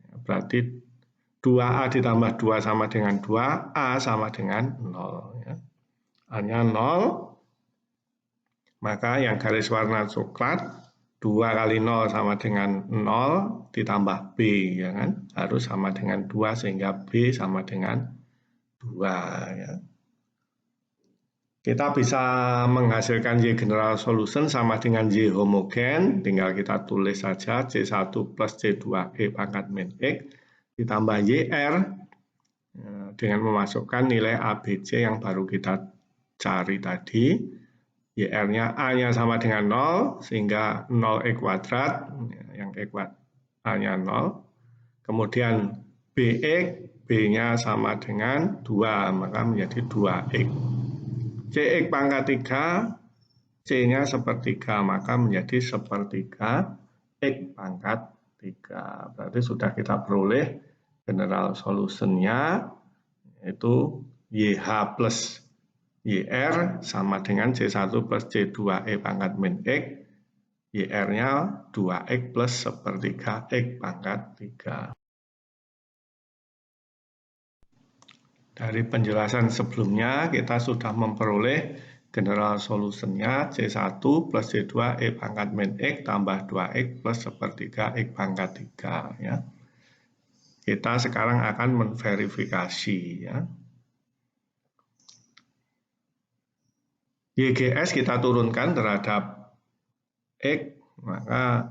Speaker 1: Ya, berarti 2A ditambah 2 sama dengan 2, A sama dengan 0. Ya. A-nya 0, maka yang garis warna coklat, 2 kali 0 sama dengan 0, ditambah B, ya kan? Harus sama dengan 2, sehingga B sama dengan 2. Ya. Kita bisa menghasilkan Y general solution sama dengan Y homogen, tinggal kita tulis saja C1 plus C2E pangkat min X, ditambah YR, dengan memasukkan nilai ABC yang baru kita cari tadi. YR-nya A-nya sama dengan 0, sehingga 0E kuadrat, yang A-nya 0. Kemudian BX, B-nya sama dengan 2, maka menjadi 2X. CX pangkat 3, C-nya 1/3, maka menjadi 1/3 X pangkat 3. Berarti sudah kita peroleh general solution-nya, yaitu YH plus YR sama dengan C1 plus C2E pangkat min X, YR-nya 2X plus 1/3 X pangkat 3. Dari penjelasan sebelumnya, kita sudah memperoleh general solution-nya C1 plus C2E pangkat min X tambah 2X plus 1/3 X pangkat 3. Ya. Kita sekarang akan menverifikasi. Ya. YGS kita turunkan terhadap X, maka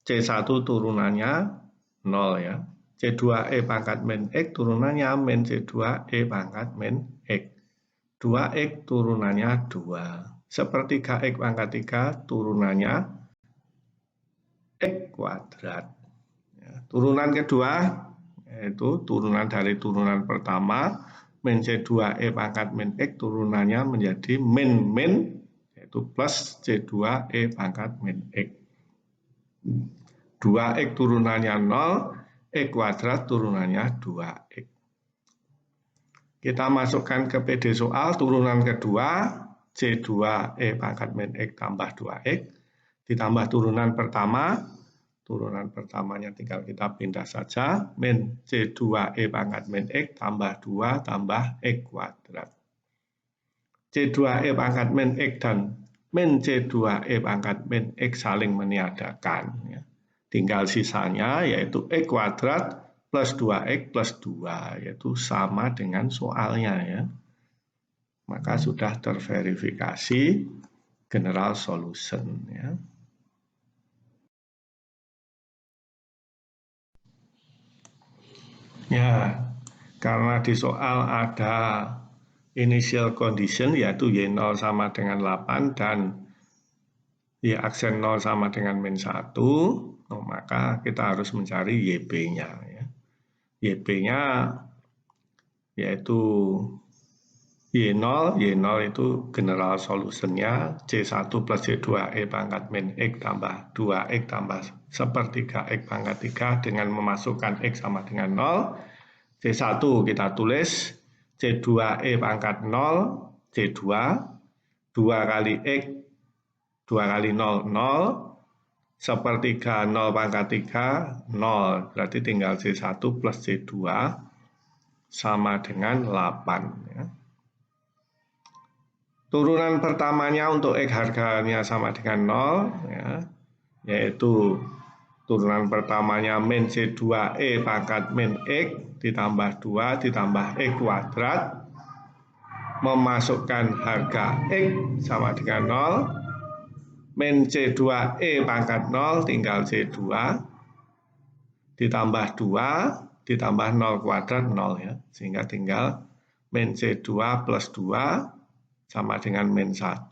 Speaker 1: C1 turunannya 0 ya. C2E pangkat min X turunannya min C2E pangkat min X. 2X turunannya 2. 1/3 X pangkat 3 turunannya X kuadrat. Ya, turunan kedua, yaitu turunan dari turunan pertama, min C2E pangkat min X turunannya menjadi min, yaitu plus C2E pangkat min X. 2X turunannya 0, X kuadrat turunannya 2X. Kita masukkan ke PD soal turunan kedua, C2E pangkat min X tambah 2X, ditambah turunan pertama, turunan pertamanya tinggal kita pindah saja, min C2E pangkat min X tambah 2 tambah X kuadrat. C2E pangkat min X dan min C2E pangkat min X saling meniadakan. Ya. Tinggal sisanya yaitu X kuadrat plus 2X plus 2, yaitu sama dengan soalnya. Ya. Maka sudah terverifikasi general solution. Ya. Ya, karena di soal ada initial condition yaitu Y0 sama dengan 8 dan Y aksen 0 sama dengan min 1, maka kita harus mencari YB-nya. Ya. YB-nya yaitu Y0 itu general solution-nya C1 plus C2E pangkat min X tambah 2X tambah 1/3 X pangkat 3 dengan memasukkan X sama dengan 0. C1 kita tulis C2E pangkat 0, C2, 2 kali X, 2 kali 0, 0, 1/3 0 pangkat 3, 0. Berarti tinggal C1 plus C2 sama dengan 8. Ya. Turunan pertamanya untuk X harganya sama dengan 0, ya, yaitu turunan pertamanya min C2E pangkat min X ditambah 2 ditambah X kuadrat, memasukkan harga X sama dengan 0, min C2E pangkat 0 tinggal C2, ditambah 2 ditambah 0 kuadrat 0 ya, sehingga tinggal min C2 plus 2 sama dengan min 1,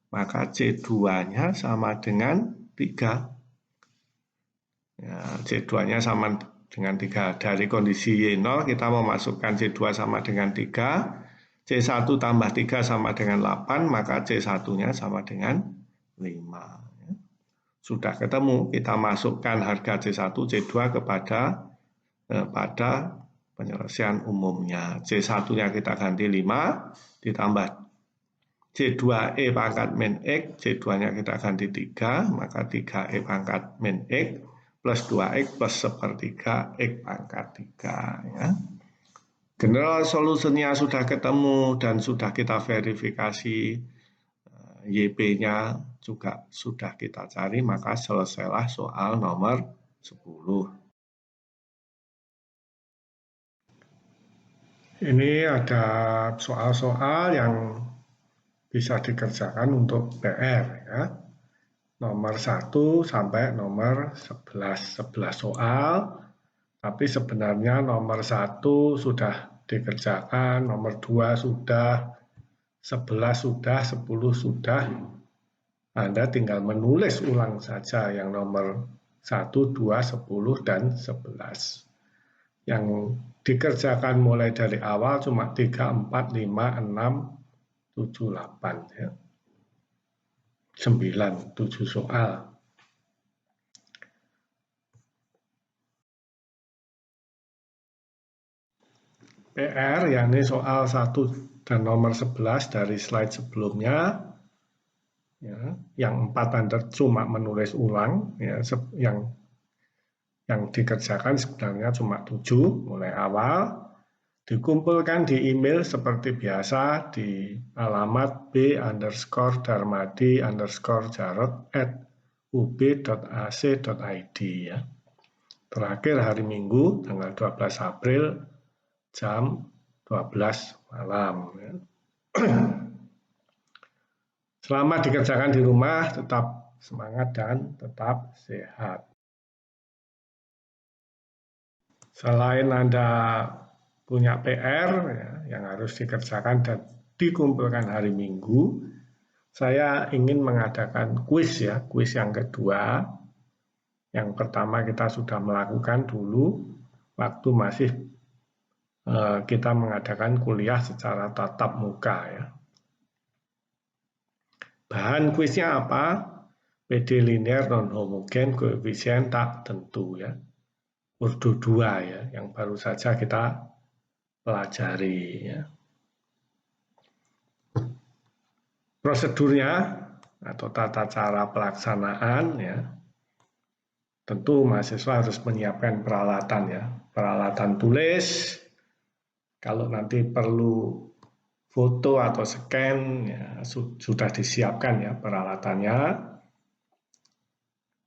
Speaker 1: maka C2-nya sama dengan 3. Ya, C2-nya sama dengan 3. Dari kondisi Y0 kita memasukkan C2 sama dengan 3, C1 tambah 3 sama dengan 8, maka C1-nya sama dengan 5. Sudah ketemu, kita masukkan harga C1, C2 pada penyelesaian umumnya. C1-nya kita ganti 5, ditambah C2E pangkat min X, C2-nya kita ganti 3, maka 3E pangkat min X, plus 2X plus sepertiga X pangkat 3. Ya. General solutionnya sudah ketemu dan sudah kita verifikasi, YP-nya juga sudah kita cari, maka selesailah soal nomor 10. Ini ada soal-soal yang bisa dikerjakan untuk PR ya. Nomor 1 sampai nomor 11 soal, tapi sebenarnya nomor 1 sudah dikerjakan, nomor 2 sudah, 11 sudah, 10 sudah. Anda tinggal menulis ulang saja yang nomor 1, 2, 10, dan 11. Yang dikerjakan mulai dari awal cuma 3, 4, 5, 6, 7, 8 ya. 9, 7 soal. PR, yakni soal 1 dan nomor 11 dari slide sebelumnya. Ya, yang 4 Anda cuma menulis ulang, ya, yang dikerjakan sebenarnya cuma 7 mulai awal. Dikumpulkan di email seperti biasa di alamat b_darmadi_jarot@ub.ac.id ya. Terakhir hari Minggu tanggal 12 April jam 12 malam. Ya. Selama dikerjakan di rumah tetap semangat dan tetap sehat. Selain Anda punya PR ya, yang harus dikerjakan dan dikumpulkan hari Minggu, saya ingin mengadakan kuis ya, kuis yang kedua. Yang pertama kita sudah melakukan dulu waktu masih kita mengadakan kuliah secara tatap muka ya. Bahan kuisnya apa? PD linear non homogen koefisien tak tentu ya. Urdu 2 ya, yang baru saja kita pelajari ya. Prosedurnya atau tata cara pelaksanaan ya. Tentu mahasiswa harus menyiapkan peralatan ya, peralatan tulis. Kalau nanti perlu foto atau scan ya, sudah disiapkan ya peralatannya.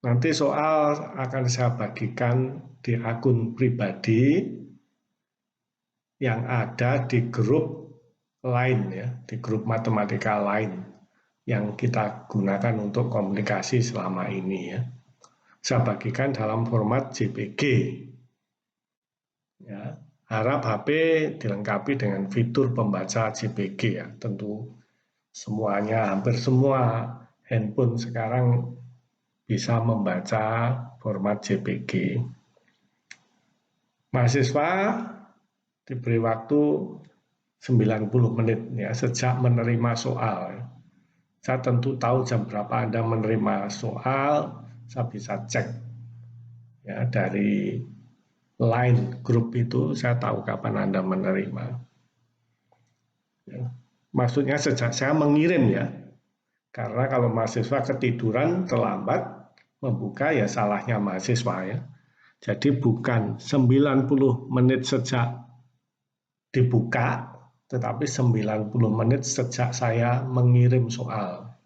Speaker 1: Nanti soal akan saya bagikan di akun pribadi yang ada di grup lain ya, di grup matematika lain yang kita gunakan untuk komunikasi selama ini ya. Saya bagikan dalam format JPG. Ya, harap HP dilengkapi dengan fitur pembaca JPG ya. Tentu semuanya, hampir semua handphone sekarang bisa membaca format JPG. Mahasiswa diberi waktu 90 menit ya sejak menerima soal. Saya tentu tahu jam berapa Anda menerima soal, saya bisa cek ya dari line grup itu, saya tahu kapan Anda menerima. Ya. Maksudnya sejak saya mengirim ya, karena kalau mahasiswa ketiduran terlambat membuka ya salahnya mahasiswa ya. Jadi bukan 90 menit sejak dibuka, tetapi 90 menit sejak saya mengirim soal.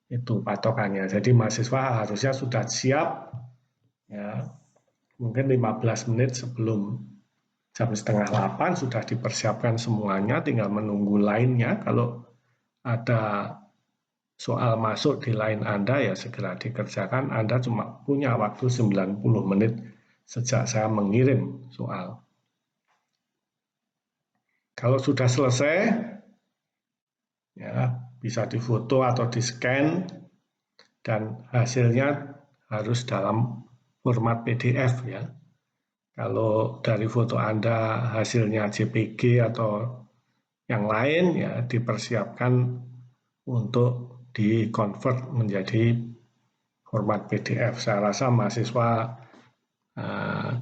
Speaker 1: Itu patokannya. Jadi mahasiswa harusnya sudah siap ya, mungkin 15 menit sebelum jam 7:30 sudah dipersiapkan semuanya, tinggal menunggu lainnya. Kalau ada soal masuk di line Anda ya segera dikerjakan. Anda cuma punya waktu 90 menit sejak saya mengirim soal. Kalau sudah selesai, ya bisa difoto atau di-scan, dan hasilnya harus dalam format PDF ya. Kalau dari foto Anda hasilnya JPG atau yang lain, ya dipersiapkan untuk di-convert menjadi format PDF. Saya rasa mahasiswa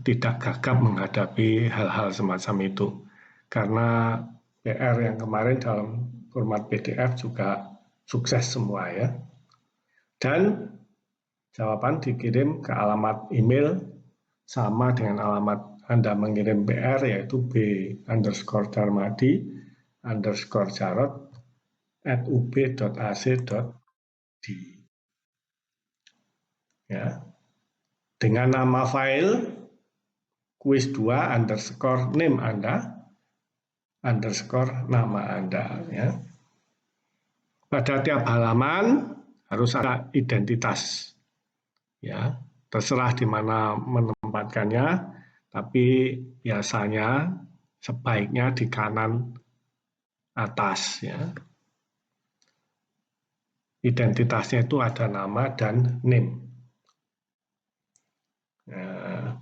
Speaker 1: tidak gagap menghadapi hal-hal semacam itu. Karena PR yang kemarin dalam format PDF juga sukses semua ya. Dan jawaban dikirim ke alamat email sama dengan alamat Anda mengirim PR, yaitu b_darmadi_jarot@ub.ac.id. Ya. Dengan nama file quiz2_name Anda _nama Anda. Ya. Pada tiap halaman harus ada identitas. Ya, terserah di mana menempatkannya, tapi biasanya sebaiknya di kanan atas. Ya. Identitasnya itu ada nama dan name. Nah,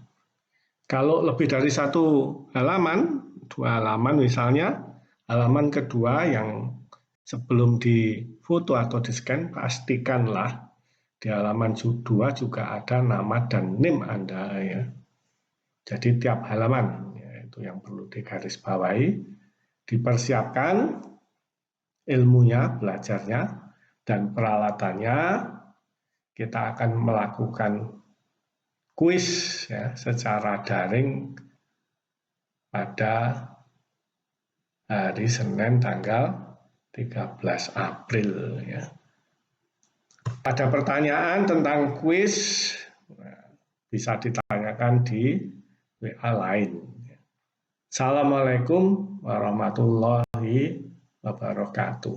Speaker 1: kalau lebih dari satu halaman, 2 halaman misalnya, halaman kedua yang sebelum difoto atau di-scan, pastikanlah di halaman 2 juga ada nama dan NIM Anda ya. Jadi tiap halaman, ya, itu yang perlu digarisbawahi, dipersiapkan ilmunya, belajarnya, dan peralatannya. Kita akan melakukan kuis ya, secara daring pada hari Senin tanggal 13 April ya. Ada pertanyaan tentang kuis, bisa ditanyakan di WA lain. Assalamualaikum warahmatullahi wabarakatuh.